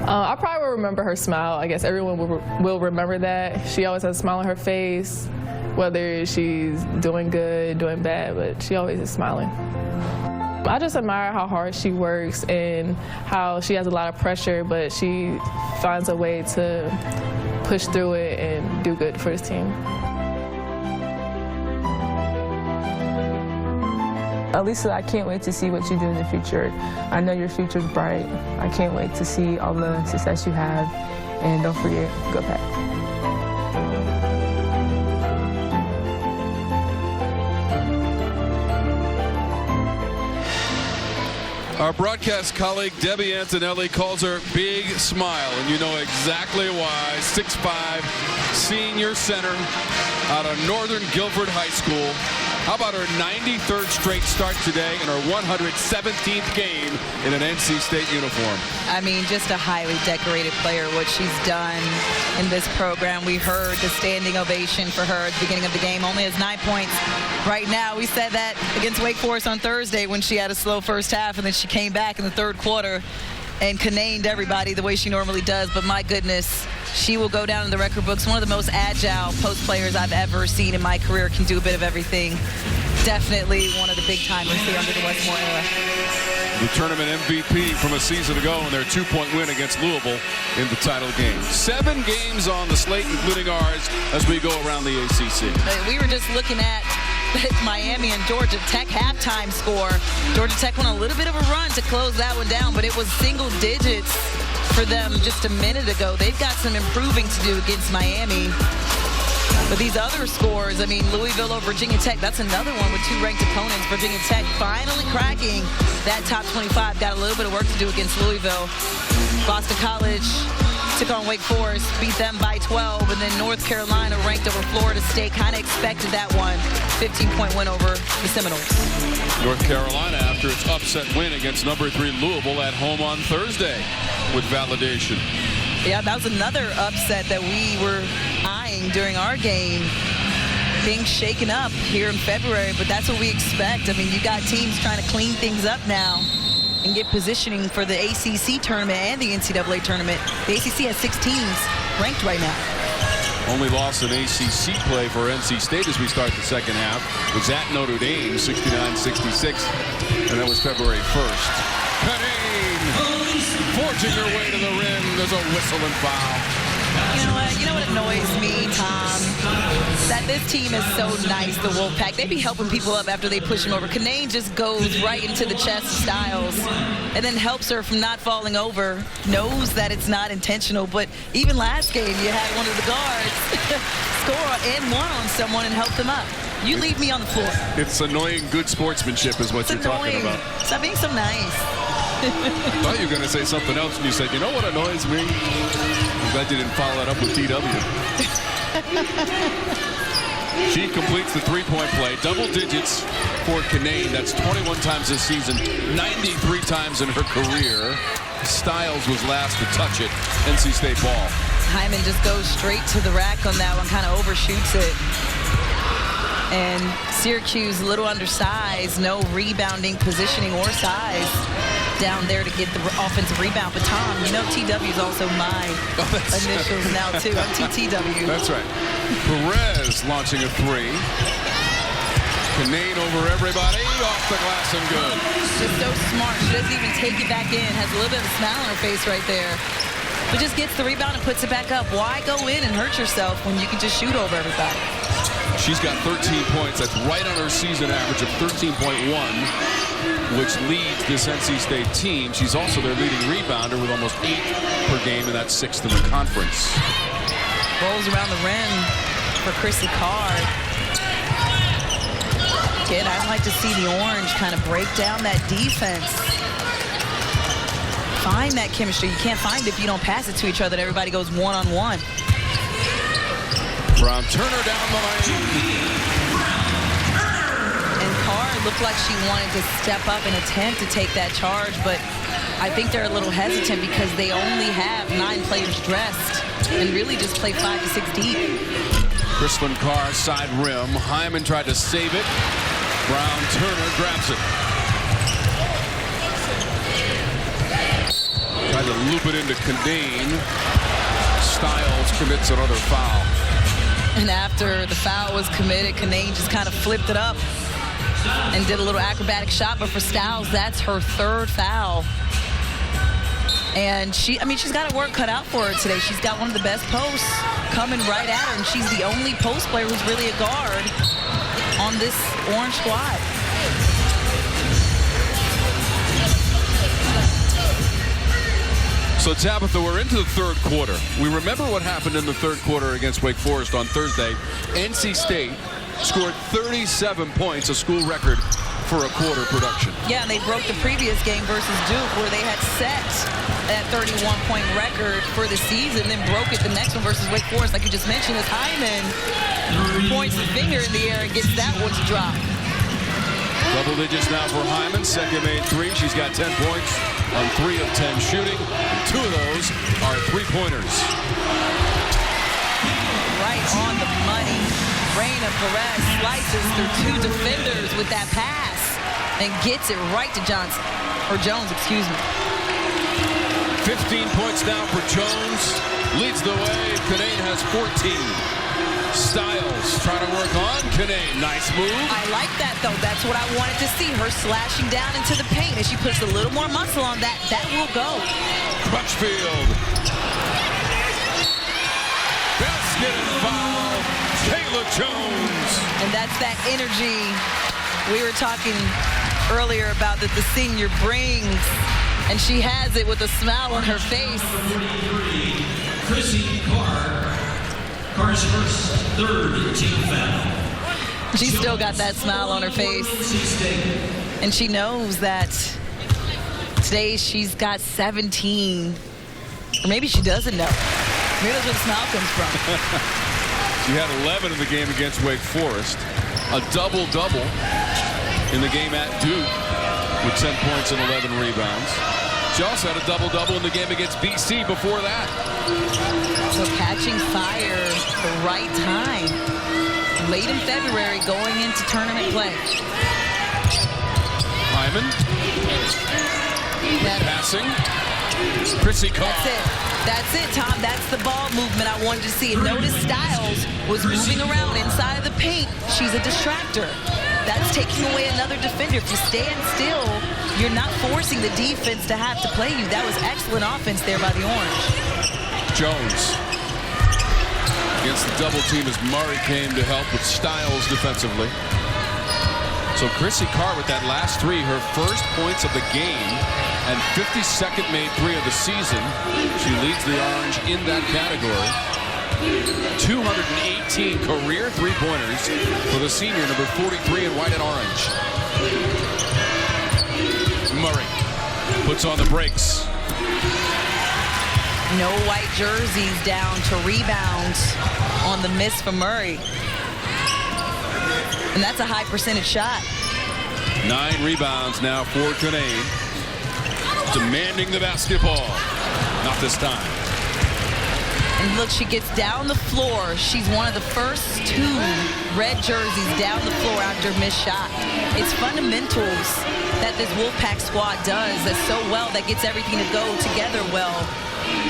I probably will remember her smile. I guess everyone will remember that. She always has a smile on her face, whether she's doing good, doing bad, but she always is smiling. I just admire how hard she works and how she has a lot of pressure, but she finds a way to push through it and do good for this team. Elisa, I can't wait to see what you do in the future. I know your future's bright. I can't wait to see all the success you have. And don't forget, go Pack. Our broadcast colleague, Debbie Antonelli, calls her Big Smile, and you know exactly why. 6'5", senior center out of Northern Guilford High School. How about her 93rd straight start today and her 117th game in an NC State uniform? I mean, just a highly decorated player, what she's done in this program. We heard the standing ovation for her at the beginning of the game. Only has 9 points right now. We said that against Wake Forest on Thursday when she had a slow first half, and then she came back in the third quarter and canaaned everybody the way she normally does. But my goodness, she will go down in the record books. One of the most agile post players I've ever seen in my career. Can do a bit of everything. Definitely one of the big timers here under the Westmore era. The tournament MVP from a season ago in their 2-point win against Louisville in the title game. 7 games on the slate, including ours, as we go around the ACC. We were just looking at Miami and Georgia Tech halftime score. Georgia Tech went a little bit of a run to close that one down, but it was single digits for them just a minute ago. They've got some improving to do against Miami. But these other scores, I mean, Louisville over Virginia Tech, that's another one with 2 ranked opponents. Virginia Tech finally cracking that top 25. Got a little bit of work to do against Louisville. Boston College took on Wake Forest, beat them by 12, and then North Carolina ranked over Florida State. Kind of expected that one. 15-point win over the Seminoles. North Carolina, after its upset win against number 3 Louisville at home on Thursday with validation. Yeah, that was another upset that we were eyeing during our game. Things shaken up here in February, but that's what we expect. I mean, you got teams trying to clean things up now and get positioning for the ACC tournament and the NCAA tournament. The ACC has 6 teams ranked right now. Only loss in ACC play for NC State as we start the second half was at Notre Dame, 69-66, and that was February 1st. Cunning, forging her way to the rim. There's a whistle and foul. You know what annoys me, Tom? That this team is so nice, the Wolfpack. They be helping people up after they push him over. Kanane just goes right into the chest of Styles and then helps her from not falling over. Knows that it's not intentional, but even last game, you had one of the guards score and one on someone and help them up. You leave me on the floor. It's annoying good sportsmanship is what you're talking about. Stop being so nice. I thought you were going to say something else, and you said, you know what annoys me? I'm glad you didn't follow that up with TW. She completes the three-point play. Double digits for Kinane. That's 21 times this season, 93 times in her career. Styles was last to touch it. NC State ball. Hyman just goes straight to the rack on that one, kind of overshoots it. And Syracuse, a little undersized, no rebounding, positioning, or size down there to get the offensive rebound. But Tom, you know TW is also my initials now too. I'm TTW. That's right. Perez launching a three. Kinane over everybody, off the glass and good. Just so smart. She doesn't even take it back in. Has a little bit of a smile on her face right there. But just gets the rebound and puts it back up. Why go in and hurt yourself when you can just shoot over everybody? She's got 13 points. That's right on her season average of 13.1, which leads this NC State team. She's also their leading rebounder with almost 8 per game, and that's 6th in the conference. Rolls around the rim for Chrissy Carr. Again, I'd like to see the orange kind of break down that defense. Find that chemistry. You can't find it if you don't pass it to each other. Everybody goes one-on-one. Brown Turner down the lane. And Carr looked like she wanted to step up and attempt to take that charge, but I think they're a little hesitant because they only have 9 players dressed and really just play 5 to 6 deep. Chrislyn Carr, side rim. Hyman tried to save it. Brown Turner grabs it. Tried to loop it into Kinane. Styles commits another foul. And after the foul was committed, Kinane just kind of flipped it up and did a little acrobatic shot. But for Styles, that's her 3rd foul. And she's got her work cut out for her today. She's got one of the best posts coming right at her, and she's the only post player who's really a guard on this orange squad. So, Tabitha, we're into the 3rd quarter. We remember what happened in the 3rd quarter against Wake Forest on Thursday. NC State scored 37 points, a school record for a quarter production. Yeah, and they broke the previous game versus Duke, where they had set that 31-point record for the season, then broke it the next one versus Wake Forest, like you just mentioned, as Hyman points the finger in the air and gets that one to drop. Double digits now for Hyman. Second made 3. She's got 10 points on 3 of 10 shooting. And 2 of those are 3-pointers. Right on the money. Reyna Perez slices through 2 defenders with that pass and gets it right to Jones, excuse me. 15 points now for Jones. Leads the way. Kinane has 14. Styles trying to work on Kinane. Nice move. I like that, though. That's what I wanted to see. Her slashing down into the paint. As she puts a little more muscle on that, that will go. Crutchfield. Basket and foul. Kayla Jones. And that's that energy we were talking earlier about that the senior brings. And she has it with a smile on her face. Chrissy Carr. Carr's first 3rd team foul. She's still got that smile on her face. And she knows that today she's got 17. Or maybe she doesn't know. Maybe that's where the smile comes from. She had 11 in the game against Wake Forest. A double-double in the game at Duke with 10 points and 11 rebounds. She also had a double-double in the game against BC before that. So catching fire the right time. Late in February going into tournament play. Hyman. Passing. Chrissy Carr. That's it, Tom. That's the ball movement I wanted to see. And notice Styles was moving around inside of the paint. She's a distractor. That's taking away another defender. If you stand still, you're not forcing the defense to have to play you. That was excellent offense there by the Orange. Jones against the double team as Murray came to help with Styles defensively. So Chrissy Carr with that last 3, her first points of the game and 52nd made 3 of the season. She leads the Orange in that category. 218 career three-pointers for the senior, number 43 in white and orange. Murray puts on the brakes. No white jerseys down to rebound on the miss for Murray. And that's a high percentage shot. 9 rebounds now for Canane. Demanding the basketball. Not this time. And look, she gets down the floor. She's one of the first 2 red jerseys down the floor after a missed shot. It's fundamentals that this Wolfpack squad does that so well that gets everything to go together well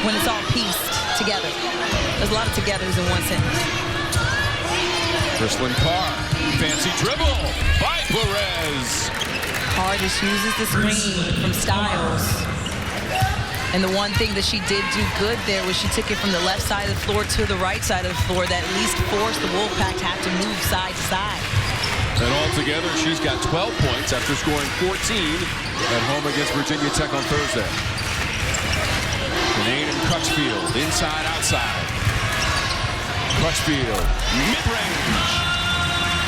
when it's all pieced together. There's a lot of togethers in one sentence. Chrislyn Carr, fancy dribble by Perez. Carr just uses the screen from Styles. And the one thing that she did do good there was she took it from the left side of the floor to the right side of the floor that at least forced the Wolfpack to have to move side to side. And altogether, she's got 12 points after scoring 14 at home against Virginia Tech on Thursday. Canane and Crutchfield, inside, outside. Crutchfield, mid-range.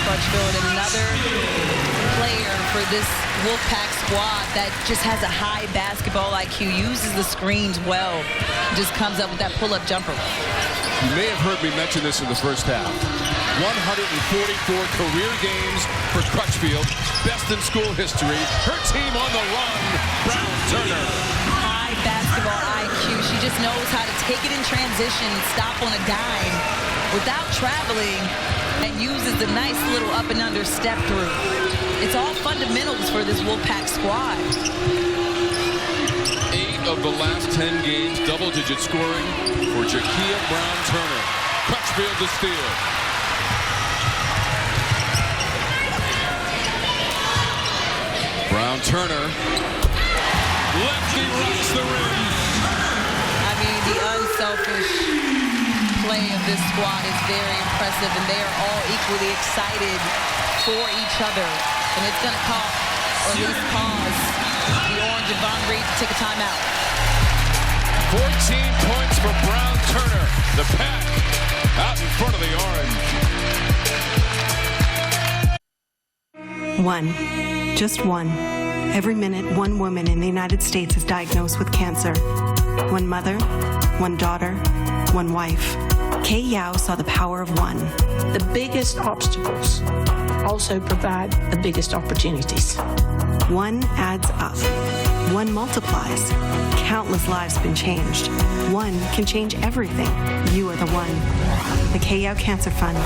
Crutchfield, another player for this Wolfpack squad that just has a high basketball IQ, uses the screens well, just comes up with that pull-up jumper. You may have heard me mention this in the first half. 144 career games for Crutchfield, best in school history. Her team on the run, Brown Turner. High basketball IQ. She just knows how to take it in transition, stop on a dime without traveling, and uses the nice little up and under step through. It's all fundamentals for this Wolfpack squad. 8 of the last 10 games, double-digit scoring for Jakia Brown Turner. Crutchfield to steal. Brown Turner. Lefty rocks the rim. I mean, the unselfish play of this squad is very impressive, and they are all equally excited for each other. And it's going to cause, or at least cause, the Orange and Von Reed to take a timeout. 14 points for Brown Turner. The Pack out in front of the Orange. One. Just one. Every minute, one woman in the United States is diagnosed with cancer. One mother, one daughter, one wife. Kay Yao saw the power of one. The biggest obstacles also provide the biggest opportunities. One adds up. One multiplies. Countless lives have been changed. One can change everything. You are the one. The Kay Yao Cancer Fund.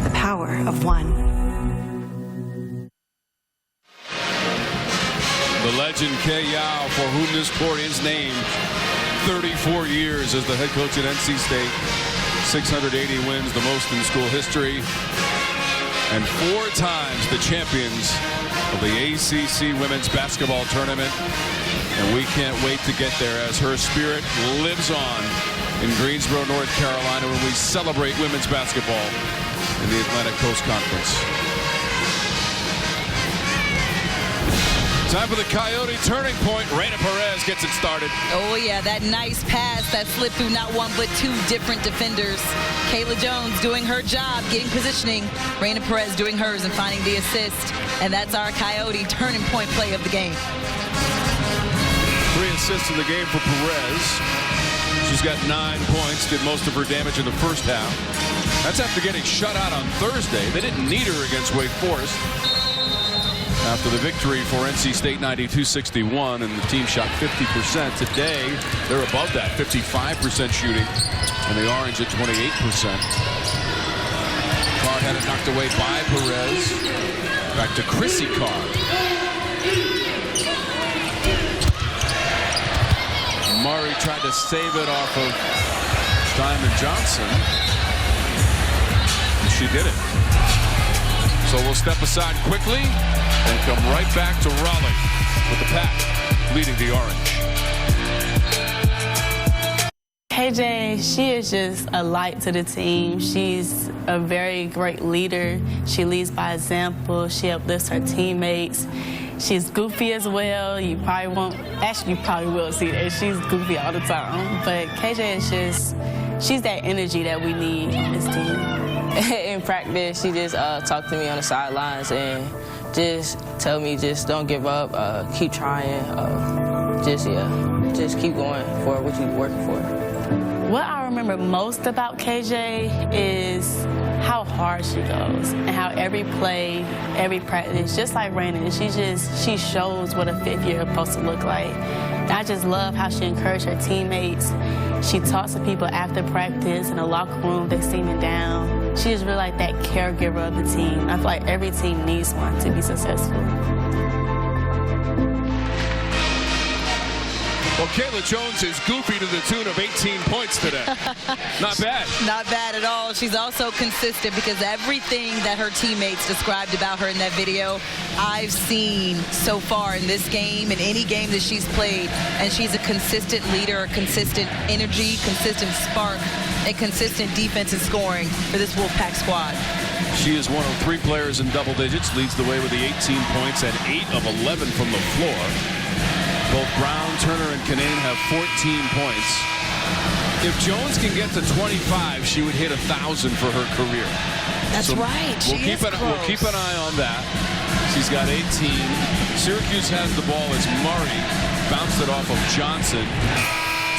The power of one. The legend Kay Yao, for whom this court is named, 34 years as the head coach at NC State, 680 wins, the most in school history, and 4 times the champions of the ACC Women's Basketball Tournament. And we can't wait to get there as her spirit lives on in Greensboro, North Carolina, when we celebrate women's basketball in the Atlantic Coast Conference. Time for the Coyote turning point. Reyna Perez gets it started. Oh, yeah, that nice pass that slipped through not one but 2 different defenders. Kayla Jones doing her job, getting positioning. Reyna Perez doing hers and finding the assist. And that's our Coyote turning point play of the game. 3 assists in the game for Perez. She's got 9 points, did most of her damage in the first half. That's after getting shut out on Thursday. They didn't need her against Wake Forest. After the victory for NC State 92-61, and the team shot 50%. Today, they're above that, 55% shooting, and the Orange at 28%. Carr had it knocked away by Perez. Back to Chrissy Carr. Murray tried to save it off of Diamond Johnson. And she did it. So we'll step aside quickly and come right back to Raleigh with the Pack leading the Orange. KJ, she is just a light to the team. She's a very great leader. She leads by example. She uplifts her teammates. She's goofy as well. You probably won't, actually you probably will see that. She's goofy all the time. But KJ is just she's that energy that we need on this team. In practice, she just talked to me on the sidelines and just tell me just don't give up, keep trying, just keep going for what you're working for. What I remember most about KJ is how hard she goes and how every play, every practice, just like Reynolds, she shows what a fifth year is supposed to look like. And I just love how she encouraged her teammates. She talks to people after practice in the locker room, they seeming down. She is really like that caregiver of the team. I feel like every team needs one to be successful. Well, Kayla Jones is goofy to the tune of 18 points today. Not bad. Not bad at all. She's also consistent because everything that her teammates described about her in that video, I've seen so far in this game, in any game that she's played. And she's a consistent leader, a consistent energy, consistent spark, and consistent defense and scoring for this Wolfpack squad. She is one of 3 players in double digits, leads the way with the 18 points and 8 of 11 from the floor. Both Brown, Turner, and Kinane have 14 points. If Jones can get to 25, she would hit 1,000 for her career. That's right. We'll keep an eye on that. She's got 18. Syracuse has the ball as Murray bounced it off of Johnson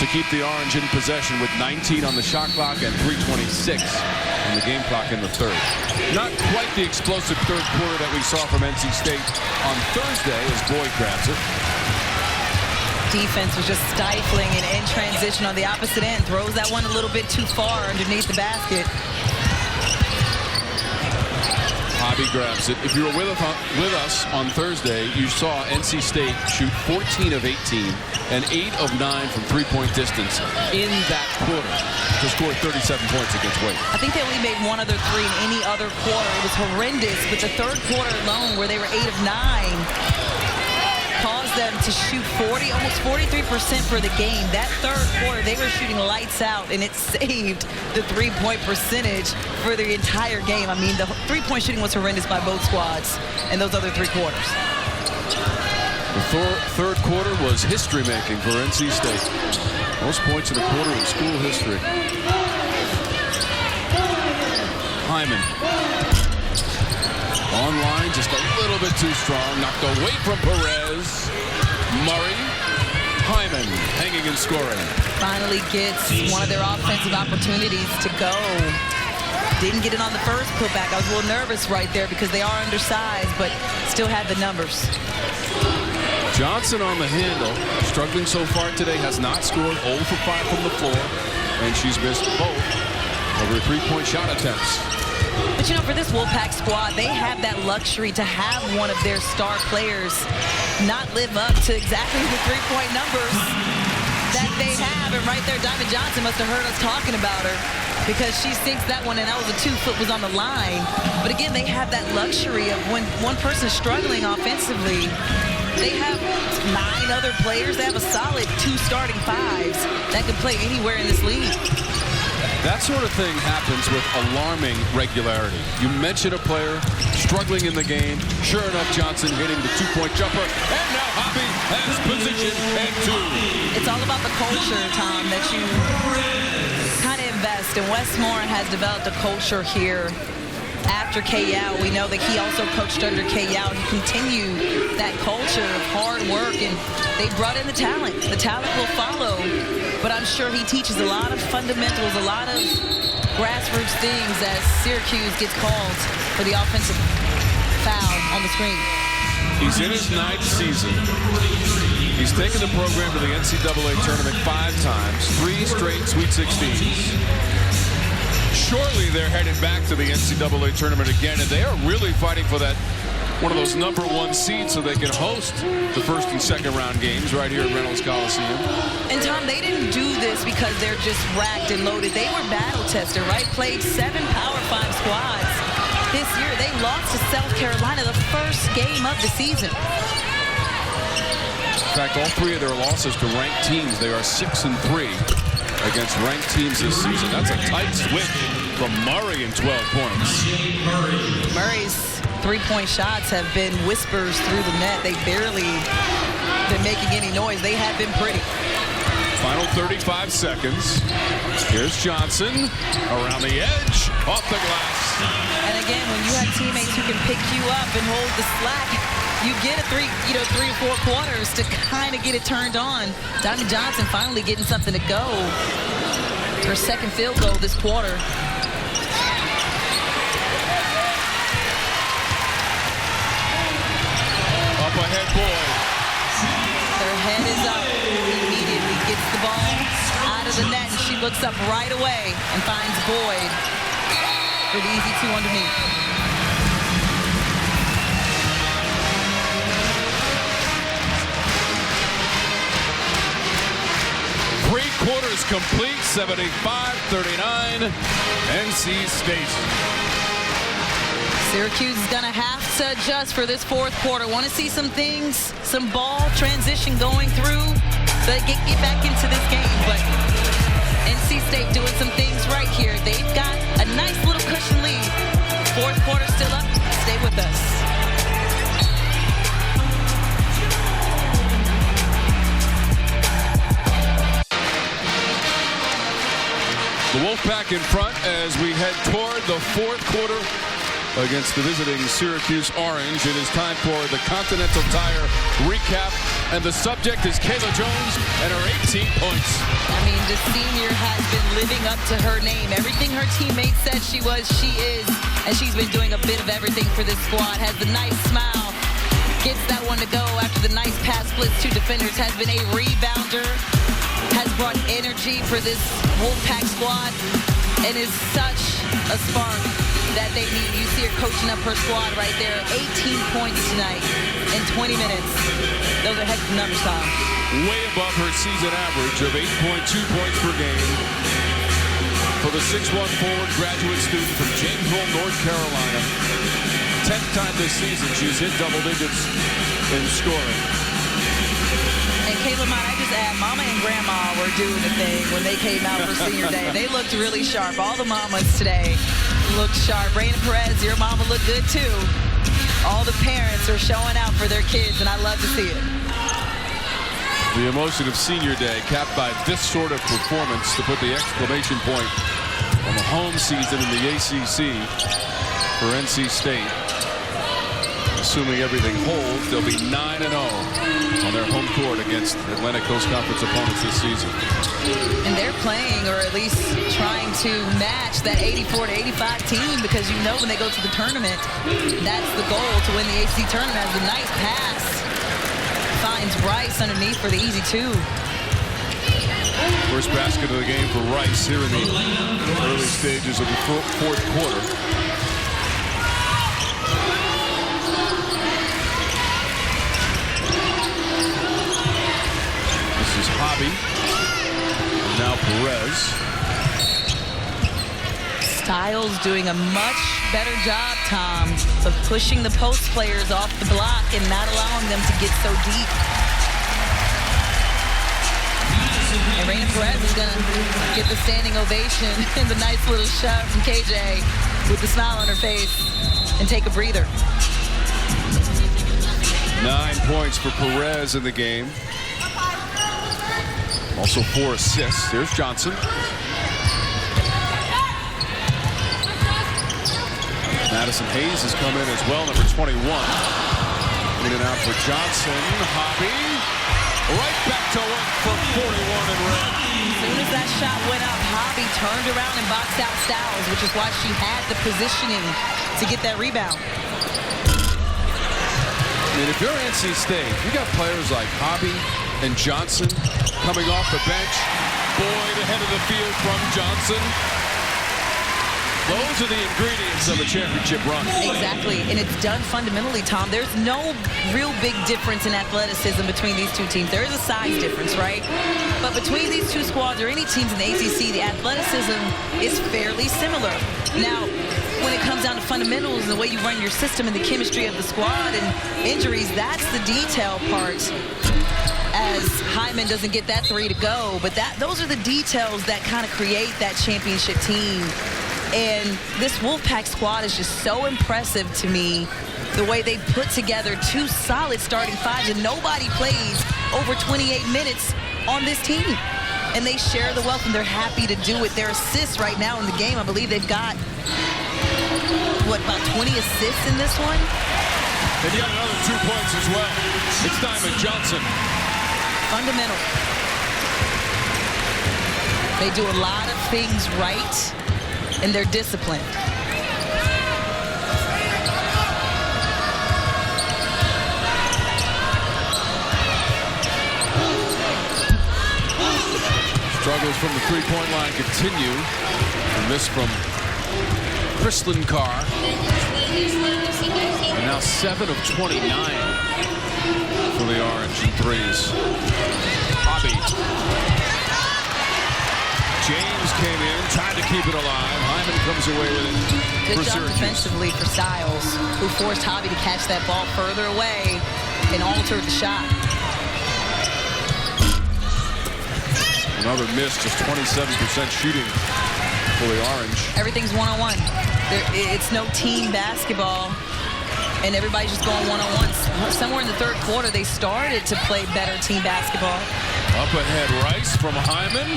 to keep the Orange in possession with 19 on the shot clock and 3:26 on the game clock in the third. Not quite the explosive third quarter that we saw from NC State on Thursday as Boyd grabs it. Defense was just stifling and in transition on the opposite end. Throws that one a little bit too far underneath the basket. Hobby grabs it. If you were with us on Thursday, you saw NC State shoot 14 of 18 and 8 of 9 from three-point distance in that quarter to score 37 points against Wake. I think they only made one other three in any other quarter. It was horrendous, but the third quarter alone, where they were 8 of 9, caused them to shoot almost 43% for the game. That third quarter, they were shooting lights out, and it saved the three-point percentage for the entire game. I mean, the three-point shooting was horrendous by both squads in those other 3 quarters. The third quarter was history-making for NC State. Most points in a quarter in school history. Hyman. Online, just a little bit too strong. Knocked away from Perez. Murray. Hyman hanging and scoring. Finally gets one of their offensive opportunities to go. Didn't get it on the first putback. I was a little nervous right there because they are undersized, but still had the numbers. Johnson on the handle. Struggling so far today. Has not scored. 0 for 5 from the floor. And she's missed both of her three-point shot attempts. But, you know, for this Wolfpack squad, they have that luxury to have one of their star players not live up to exactly the three-point numbers that they have. And right there, Diamond Johnson must have heard us talking about her because she sinks that one, and that was a 2-foot was on the line. But, again, they have that luxury of when one person is struggling offensively, they have 9 other players. They have a solid 2 starting 5s that can play anywhere in this league. That sort of thing happens with alarming regularity. You mention a player struggling in the game. Sure enough, Johnson hitting the 2-point jumper. And now Hoppy has position and 2. It's all about the culture, Tom, that you kind of invest. And Westmore has developed a culture here. After K-Yao, we know that he also coached under K-Yao. He continued that culture of hard work, and they brought in the talent. The talent will follow, but I'm sure he teaches a lot of fundamentals, a lot of grassroots things as Syracuse gets called for the offensive foul on the screen. He's in his 9th season. He's taken the program to the NCAA tournament 5 times, 3 straight Sweet 16s. Shortly, they're headed back to the NCAA tournament again, and they are really fighting for that one of those #1 seeds so they can host the first and second round games right here at Reynolds Coliseum. And Tom, they didn't do this because they're just racked and loaded. They were battle tested, right? Played 7 Power 5 squads this year. They lost to South Carolina the first game of the season. In fact, all 3 of their losses to ranked teams, they are 6-3 against ranked teams this season. That's a tight switch from Murray in 12 points. Murray's three-point shots have been whispers through the net. They've barely been making any noise. They have been pretty. Final 35 seconds. Here's Johnson around the edge, off the glass. And again, when you have teammates who can pick you up and hold the slack, you get a 3 or 4 quarters to kind of get it turned on. Diamond Johnson finally getting something to go. Her second field goal this quarter. Up ahead, Boyd. Her head is up. Immediately gets the ball out of the net, and she looks up right away and finds Boyd for the easy 2 underneath. Three quarters complete, 75-39, NC State. Syracuse is going to have to adjust for this fourth quarter. Want to see some things, some ball transition going through so they get back into this game. But NC State doing some things right here. They've got a nice little cushion lead. Fourth quarter still up. Stay with us. The Wolfpack in front as we head toward the fourth quarter against the visiting Syracuse Orange. It is time for the Continental Tire recap, and the subject is Kayla Jones and her 18 points. I mean, the senior has been living up to her name. Everything her teammates said she was, she is, and she's been doing a bit of everything for this squad. Has a nice smile, gets that one to go after the nice pass splits 2 defenders, has been a rebounder, has brought energy for this Wolfpack squad, and is such a spark that they need. You see her coaching up her squad right there. 18 points tonight in 20 minutes. Those are heck of numbers, Tom. Way above her season average of 8.2 points per game for the 6'1" forward graduate student from Janesville, North Carolina. 10th time this season she's hit double digits in scoring. And Kayla, might I just add, Mama and Grandma were doing the thing when they came out for senior day. They looked really sharp. All the mamas today looked sharp. Raina Perez, your mama looked good too. All the parents are showing out for their kids, and I love to see it. The emotion of senior day capped by this sort of performance to put the exclamation point on the home season in the ACC for NC State. Assuming everything holds, they'll be 9-0 on their home court against Atlantic Coast Conference opponents this season. And they're playing, or at least trying to match that 84-85 team, because you know when they go to the tournament, that's the goal, to win the ACC tournament. Has a nice pass. Finds Rice underneath for the easy 2. First basket of the game for Rice here in the early stages of the fourth quarter. This is Hobby. And now Perez. Styles doing a much better job, Tom, of pushing the post players off the block and not allowing them to get so deep. And Raina Perez is going to get the standing ovation and the nice little shove from KJ with the smile on her face and take a breather. 9 points for Perez in the game. Also 4 assists. There's Johnson. Madison Hayes has come in as well, number 21. In and out for Johnson. Hobby. Right back to work for 41 in red. As soon as that shot went up, Hobby turned around and boxed out Styles, which is why she had the positioning to get that rebound. I mean, if you're NC State, you got players like Hobby and Johnson coming off the bench. Boyd ahead of the field from Johnson. Those are the ingredients of a championship run. Exactly, and it's done fundamentally, Tom. There's no real big difference in athleticism between these two teams. There is a size difference, right? But between these two squads or any teams in the ACC, the athleticism is fairly similar. Now, when it comes down to fundamentals and the way you run your system and the chemistry of the squad and injuries, that's the detail part. As Hyman doesn't get that 3 to go, but those are the details that kind of create that championship team. And this Wolfpack squad is just so impressive to me, the way they put together 2 solid starting 5s, and nobody plays over 28 minutes on this team. and they share the wealth, and they're happy to do it. Their assists right now in the game, I believe they've got, what, about 20 assists in this one? And yet another 2 points as well. It's Diamond Johnson. Fundamental. They do a lot of things right, and they're disciplined. Struggles from the three-point line continue. A miss from Kristlyn Carr. And now 7 of 29 for the Orange in threes. Hobby. James came in, tried to keep it alive. Hyman comes away with it. Good job defensively for Styles, who forced Hobby to catch that ball further away and altered the shot. Another miss, just 27% shooting for the Orange. Everything's one-on-one. It's no team basketball, and everybody's just going one-on-one. Somewhere in the third quarter, they started to play better team basketball. Up ahead, Rice from Hyman.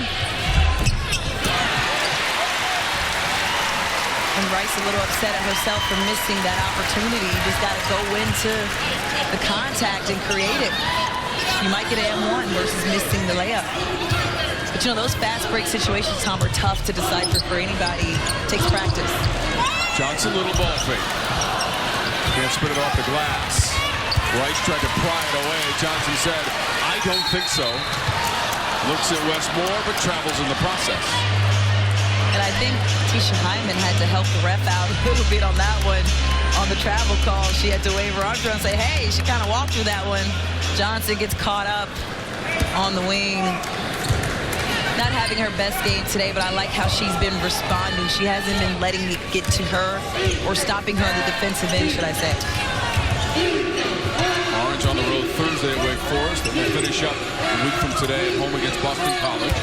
And Rice a little upset at herself for missing that opportunity. You just got to go into the contact and create it. You might get an M1 versus missing the layup. But you know, those fast break situations, Tom, are tough to decipher for anybody. It takes practice. Johnson, little ball fake. Can't spin it off the glass. Rice tried to pry it away. Johnson said, I don't think so. Looks at Westmore, but travels in the process. And I think Tisha Hyman had to help the ref out a little bit on that one. On the travel call, she had to wave her arms around and say, hey, she kind of walked through that one. Johnson gets caught up on the wing. Not having her best game today, but I like how she's been responding. She hasn't been letting it get to her or stopping her on the defensive end, should I say. Orange on the road Thursday at Wake Forest, and they finish up a week from today at home against Boston College.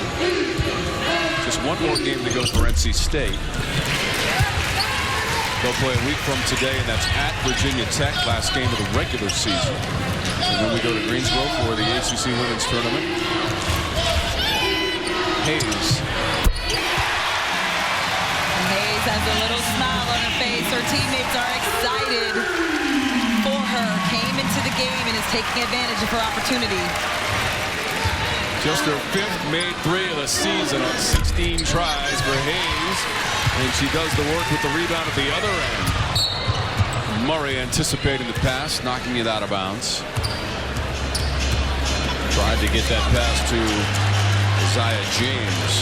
Just one more game to go for NC State. They'll play a week from today, and that's at Virginia Tech, last game of the regular season. And then we go to Greensboro for the ACC Women's Tournament. Hayes. And Hayes has a little smile on her face. Her teammates are excited for her. Came into the game and is taking advantage of her opportunity. Just her 5th made 3 of the season on 16 tries for Hayes. And she does the work with the rebound at the other end. Murray anticipating the pass, knocking it out of bounds. Tried to get that pass to Isaiah James.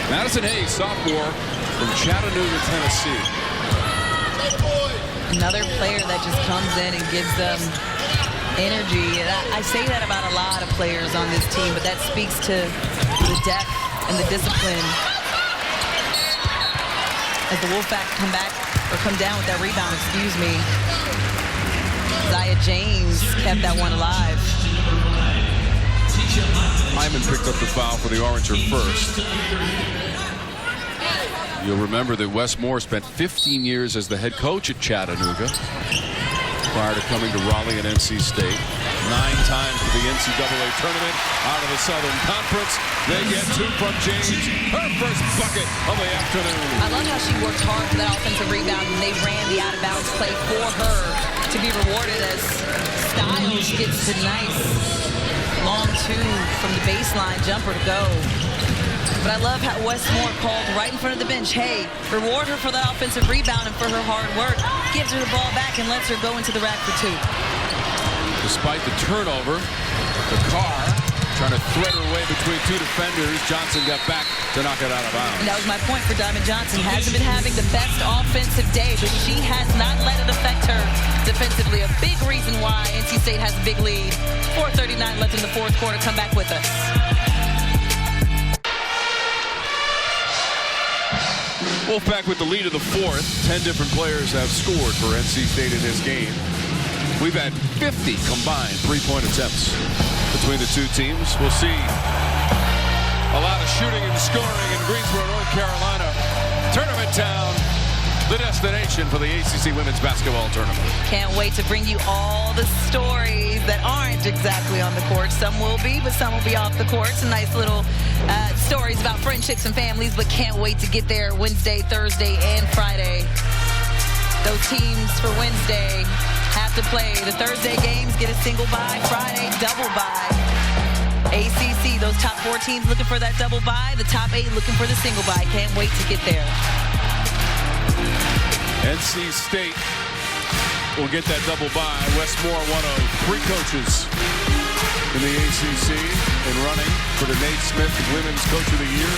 Madison Hayes, sophomore from Chattanooga, Tennessee. Another player that just comes in and gives them energy. And I say that about a lot of players on this team, but that speaks to the depth and the discipline. As the Wolfpack come down with that rebound, excuse me. Isaiah James kept that one alive. Hyman picked up the foul for the Orange, her first. You'll remember that Wes Moore spent 15 years as the head coach at Chattanooga prior to coming to Raleigh and NC State. 9 times for the NCAA tournament out of the Southern Conference. They get 2 from James. Her first bucket of the afternoon. I love how she worked hard for that offensive rebound, and they ran the out-of-bounds play for her to be rewarded as Styles gets the nice long 2 from the baseline jumper to go. But I love how Wes Moore called right in front of the bench, hey, reward her for that offensive rebound and for her hard work. Gives her the ball back and lets her go into the rack for 2. Despite the turnover, the Carr trying to thread her way between 2 defenders. Johnson got back to knock it out of bounds. And that was my point for Diamond Johnson. Hasn't been having the best offensive day, but she has not let it affect her defensively. A big reason why NC State has a big lead. 4:39 left in the fourth quarter. Come back with us. Wolfpack with the lead of the fourth. 10 different players have scored for NC State in this game. We've had 50 combined 3-point attempts between the 2 teams. We'll see a lot of shooting and scoring in Greensboro, North Carolina. Tournament town. the destination for the ACC Women's Basketball Tournament. Can't wait to bring you all the stories that aren't exactly on the court. Some will be, but some will be off the court. Some nice little stories about friendships and families, but can't wait to get there Wednesday, Thursday, and Friday. Those teams for Wednesday have to play. The Thursday games get a single bye. Friday, double bye. ACC, those top 4 teams looking for that double bye. The top 8 looking for the single bye. Can't wait to get there. NC State will get that double bye. Wes Moore, one of 3 coaches in the ACC in running for the Nate Smith Women's Coach of the Year,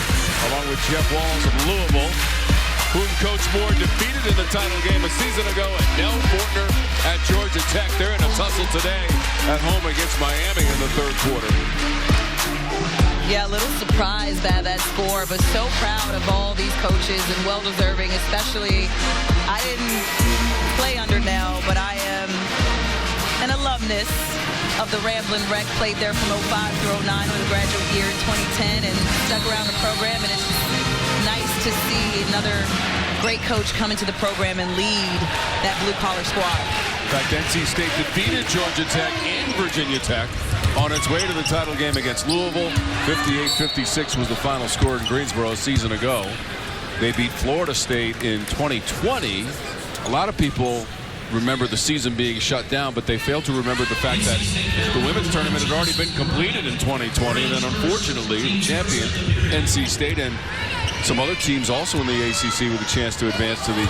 along with Jeff Walls of Louisville, whom Coach Moore defeated in the title game a season ago, and Nell Fortner at Georgia Tech. They're in a tussle today at home against Miami in the 3rd quarter. Yeah, a little surprised by that score, but so proud of all these coaches and well-deserving, especially I didn't play under Nell, but I am an alumnus of the Ramblin' Wreck. Played there from 05 through 09 with a graduate year in 2010 and stuck around the program, and it's nice to see another great coach come into the program and lead that blue-collar squad. In fact, NC State defeated Georgia Tech and Virginia Tech on its way to the title game against Louisville. 58-56 was the final score in Greensboro a season ago. They beat Florida State in 2020. A lot of people remember the season being shut down, but they failed to remember the fact that the women's tournament had already been completed in 2020. And then, unfortunately, the champion, NC State, and some other teams also in the ACC with a chance to advance to the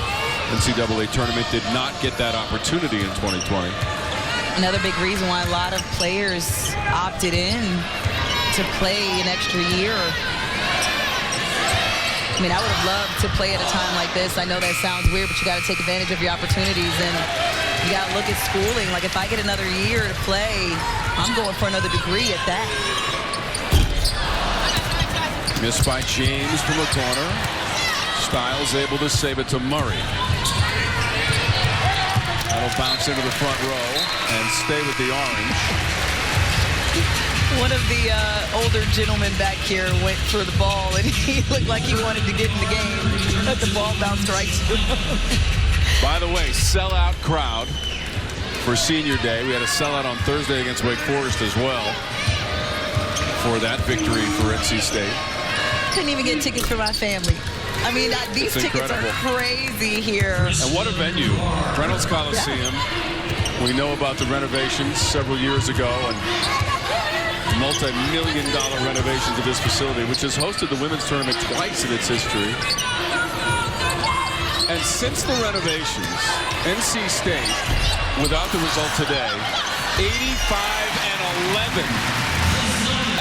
NCAA tournament did not get that opportunity in 2020. Another big reason why a lot of players opted in to play an extra year. I mean, I would have loved to play at a time like this. I know that sounds weird, but you got to take advantage of your opportunities, and you got to look at schooling. Like, if I get another year to play, I'm going for another degree at that. Missed by James from the corner. Styles able to save it to Murray. That'll bounce into the front row and stay with the orange. One of the older gentlemen back here went for the ball, and he looked like he wanted to get in the game. Let the ball bounce right to him. By the way, sellout crowd for Senior Day. We had a sellout on Thursday against Wake Forest as well for that victory for NC State. Couldn't even get tickets for my family. I mean, these tickets are crazy here. And what a venue. Reynolds Coliseum. Yeah. We know about the renovations several years ago, and multi-million-dollar renovations of this facility, which has hosted the women's tournament twice in its history. And since the renovations, NC State, without the result today, 85-11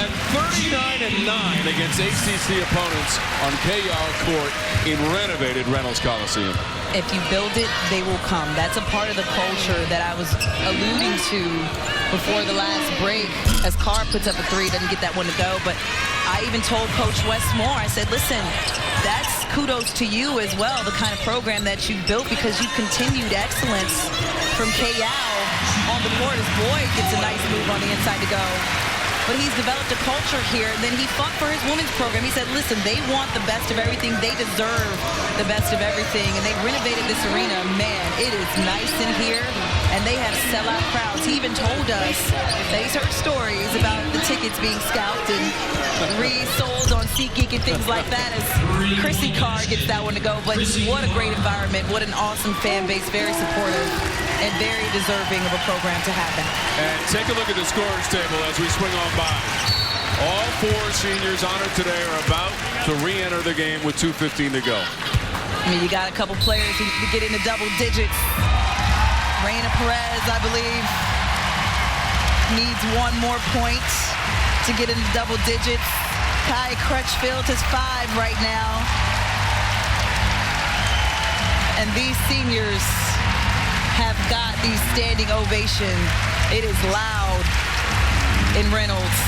and 39-9 against ACC opponents on KR Court in renovated Reynolds Coliseum. If you build it, they will come. That's a part of the culture that I was alluding to before the last break. As Carr puts up a 3, doesn't get that one to go. But I even told Coach Wes Moore, I said, listen, that's kudos to you as well, the kind of program that you built, because you continued excellence from KL on the court as Boyd gets a nice move on the inside to go. But he's developed a culture here, and then he fought for his women's program. He said, listen, they want the best of everything. They deserve the best of everything. And they renovated this arena. Man, it is nice in here, and they have sellout crowds. He even told us that he's heard stories about the tickets being scalped and resold on SeatGeek and things like that, as Chrissy Carr gets that one to go. But what a great environment. What an awesome fan base. Very supportive and very deserving of a program to happen. And take a look at the scorers table as we swing on by. All 4 seniors honored today are about to re-enter the game with 2:15 to go. I mean, you got a couple players who get into double digits. Raina Perez, I believe, needs 1 more point to get into double digits. Kai Crutchfield is 5 right now. And these seniors have got the standing ovation. It is loud in Reynolds.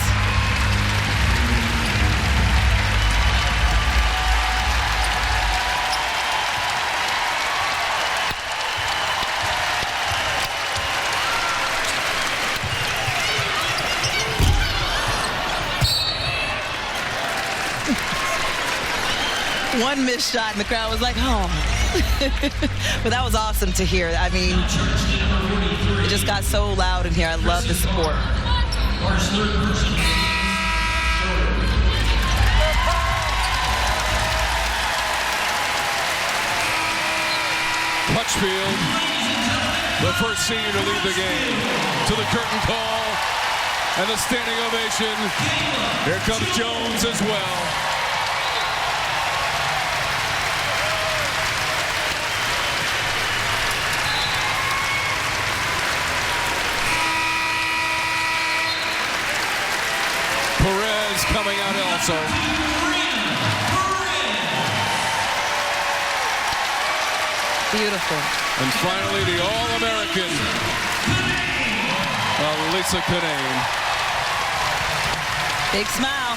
One missed shot, and the crowd was like, oh. But that was awesome to hear. I mean, it just got so loud in here. I love the support. Crutchfield, the first senior to lead the game, to the curtain call and the standing ovation. Here comes Jones as well. Perez coming out also. Beautiful. And finally, the All-American, Lisa Canane. Big smile.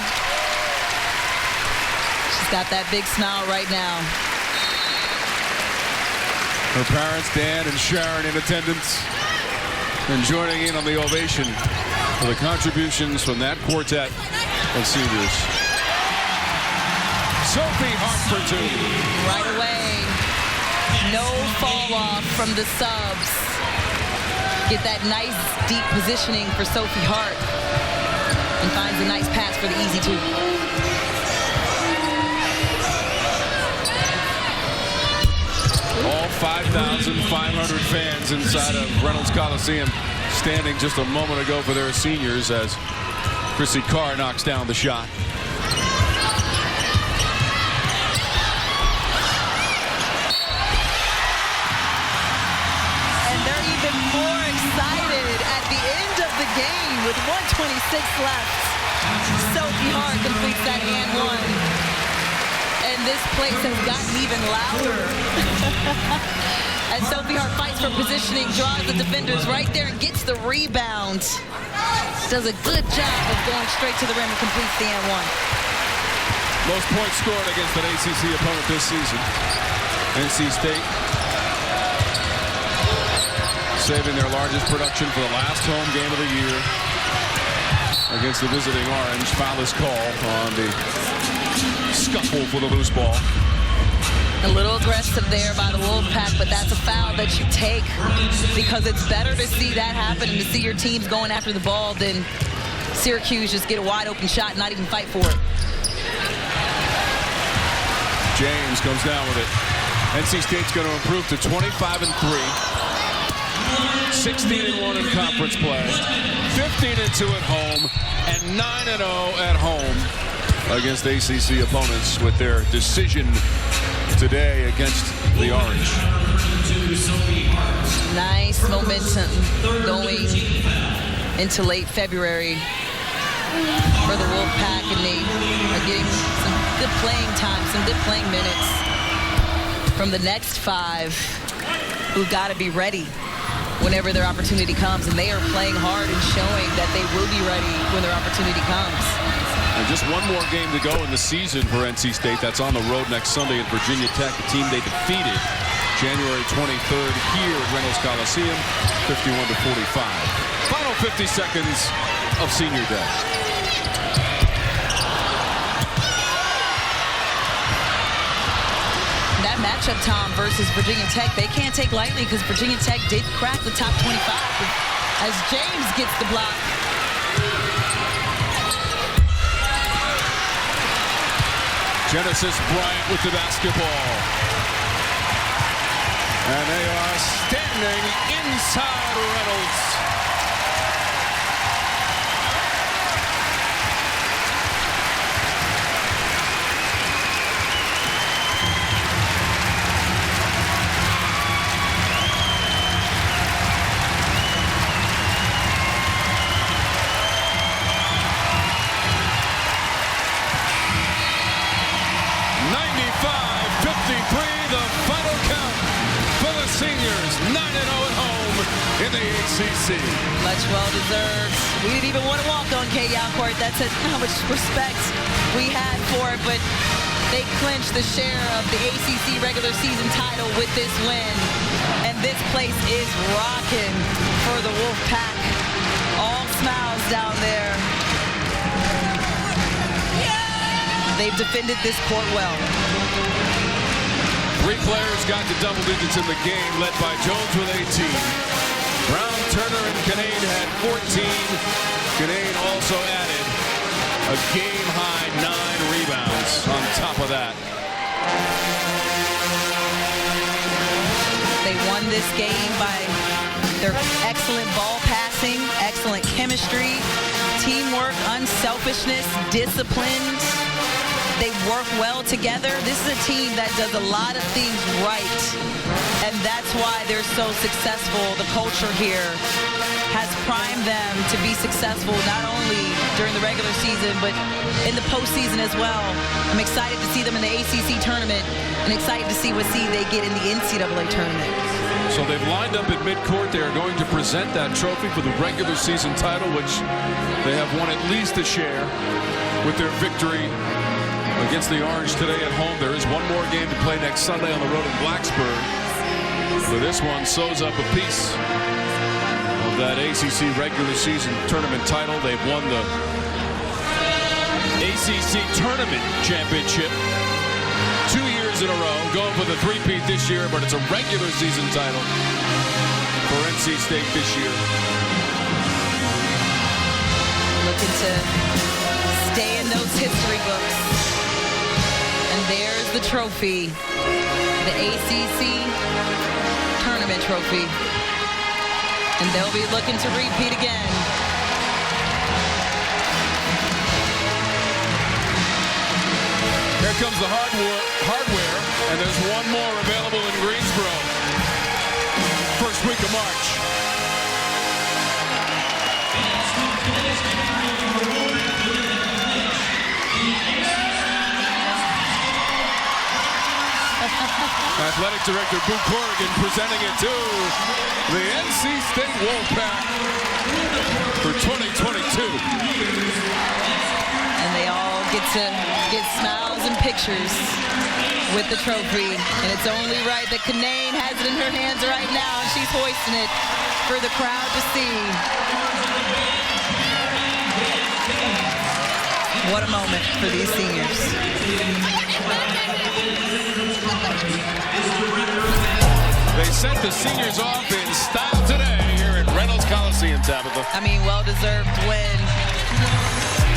She's got that big smile right now. Her parents, Dan and Sharon, in attendance and joining in on the ovation for the contributions from that quartet of seniors. Sophie Hart for two. Right away. No fall off from the subs. Get that nice deep positioning for Sophie Hart. And finds a nice pass for the easy two. All 5,500 fans inside of Reynolds Coliseum standing just a moment ago for their seniors as Chrissy Carr knocks down the shot. More excited at the end of the game with 1:26 left. Sophie Hart completes that and one. And this place has gotten even louder. As Sophie Hart fights for positioning, draws the defenders right there and gets the rebound. Does a good job of going straight to the rim and completes the and one. Most points scored against an ACC opponent this season. NC State saving their largest production for the last home game of the year against the visiting Orange. Foul is called on the scuffle for the loose ball. A little aggressive there by the Wolfpack, but that's a foul that you take because it's better to see that happen and to see your teams going after the ball than Syracuse just get a wide open shot and not even fight for it. James comes down with it. NC State's going to improve to 25-3. 16-1 in conference play, 15-2 at home, and 9-0 at home against ACC opponents with their decision today against the Orange. Nice momentum going into late February for the Wolfpack, and they are getting some good playing time, some good playing minutes from the next five who've got to be ready whenever their opportunity comes, and they are playing hard and showing that they will be ready when their opportunity comes. And just one more game to go in the season for NC State. That's on the road next Sunday at Virginia Tech, a team they defeated January 23rd here at Reynolds Coliseum, 51-45. Final 50 seconds of senior day. That matchup, Tom, versus Virginia Tech, they can't take lightly because Virginia Tech did crack the top 25 as James gets the block. Genesis Bryant with the basketball. And they are standing inside Reynolds. In the ACC. Much well deserved. We didn't even want to walk on K-Yow Court. That's how much respect we had for it, but they clinched the share of the ACC regular season title with this win. And this place is rocking for the Wolfpack. All smiles down there. They've defended this court well. 3 players got to double digits in the game, led by Jones with 18. Brown, Turner, and Kinane had 14. Kinane also added a game-high 9 rebounds on top of that. They won this game by their excellent ball passing, excellent chemistry, teamwork, unselfishness, discipline. They work well together. This is a team that does a lot of things right, and that's why they're so successful. The culture here has primed them to be successful not only during the regular season, but in the postseason as well. I'm excited to see them in the ACC tournament and excited to see what seed they get in the NCAA tournament. So they've lined up at midcourt. They are going to present that trophy for the regular season title, which they have won at least a share with their victory against the Orange today at home. There is one more game to play next Sunday on the road in Blacksburg. But this one sews up a piece of that ACC regular season tournament title. They've won the ACC tournament championship 2 years in a row, going for the three-peat this year, but it's a regular season title for NC State this year. Looking to stay in those history books. And there's the trophy, the ACC tournament trophy. And they'll be looking to repeat again. Here comes the hardware, and there's one more available in Greensboro. First week of March. Athletic Director Boo Corrigan presenting it to the NC State Wolfpack for 2022. And they all get to get smiles and pictures with the trophy. And it's only right that Kinane has it in her hands right now, and she's hoisting it for the crowd to see. What a moment for these seniors. They sent the seniors off in style today here at Reynolds Coliseum, Tabitha. I mean, well-deserved win.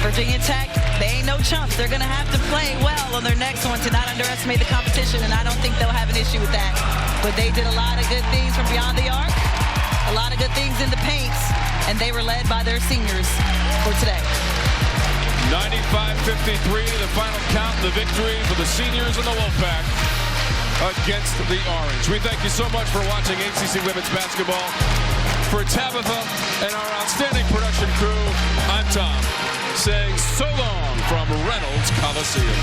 Virginia Tech, they ain't no chumps. They're going to have to play well on their next one to not underestimate the competition, and I don't think they'll have an issue with that. But they did a lot of good things from beyond the arc, a lot of good things in the paint, and they were led by their seniors for today. 95-53, the final count, the victory for the seniors and the Wolfpack against the Orange. We thank you so much for watching ACC Women's Basketball. For Tabitha and our outstanding production crew, I'm Tom, saying so long from Reynolds Coliseum.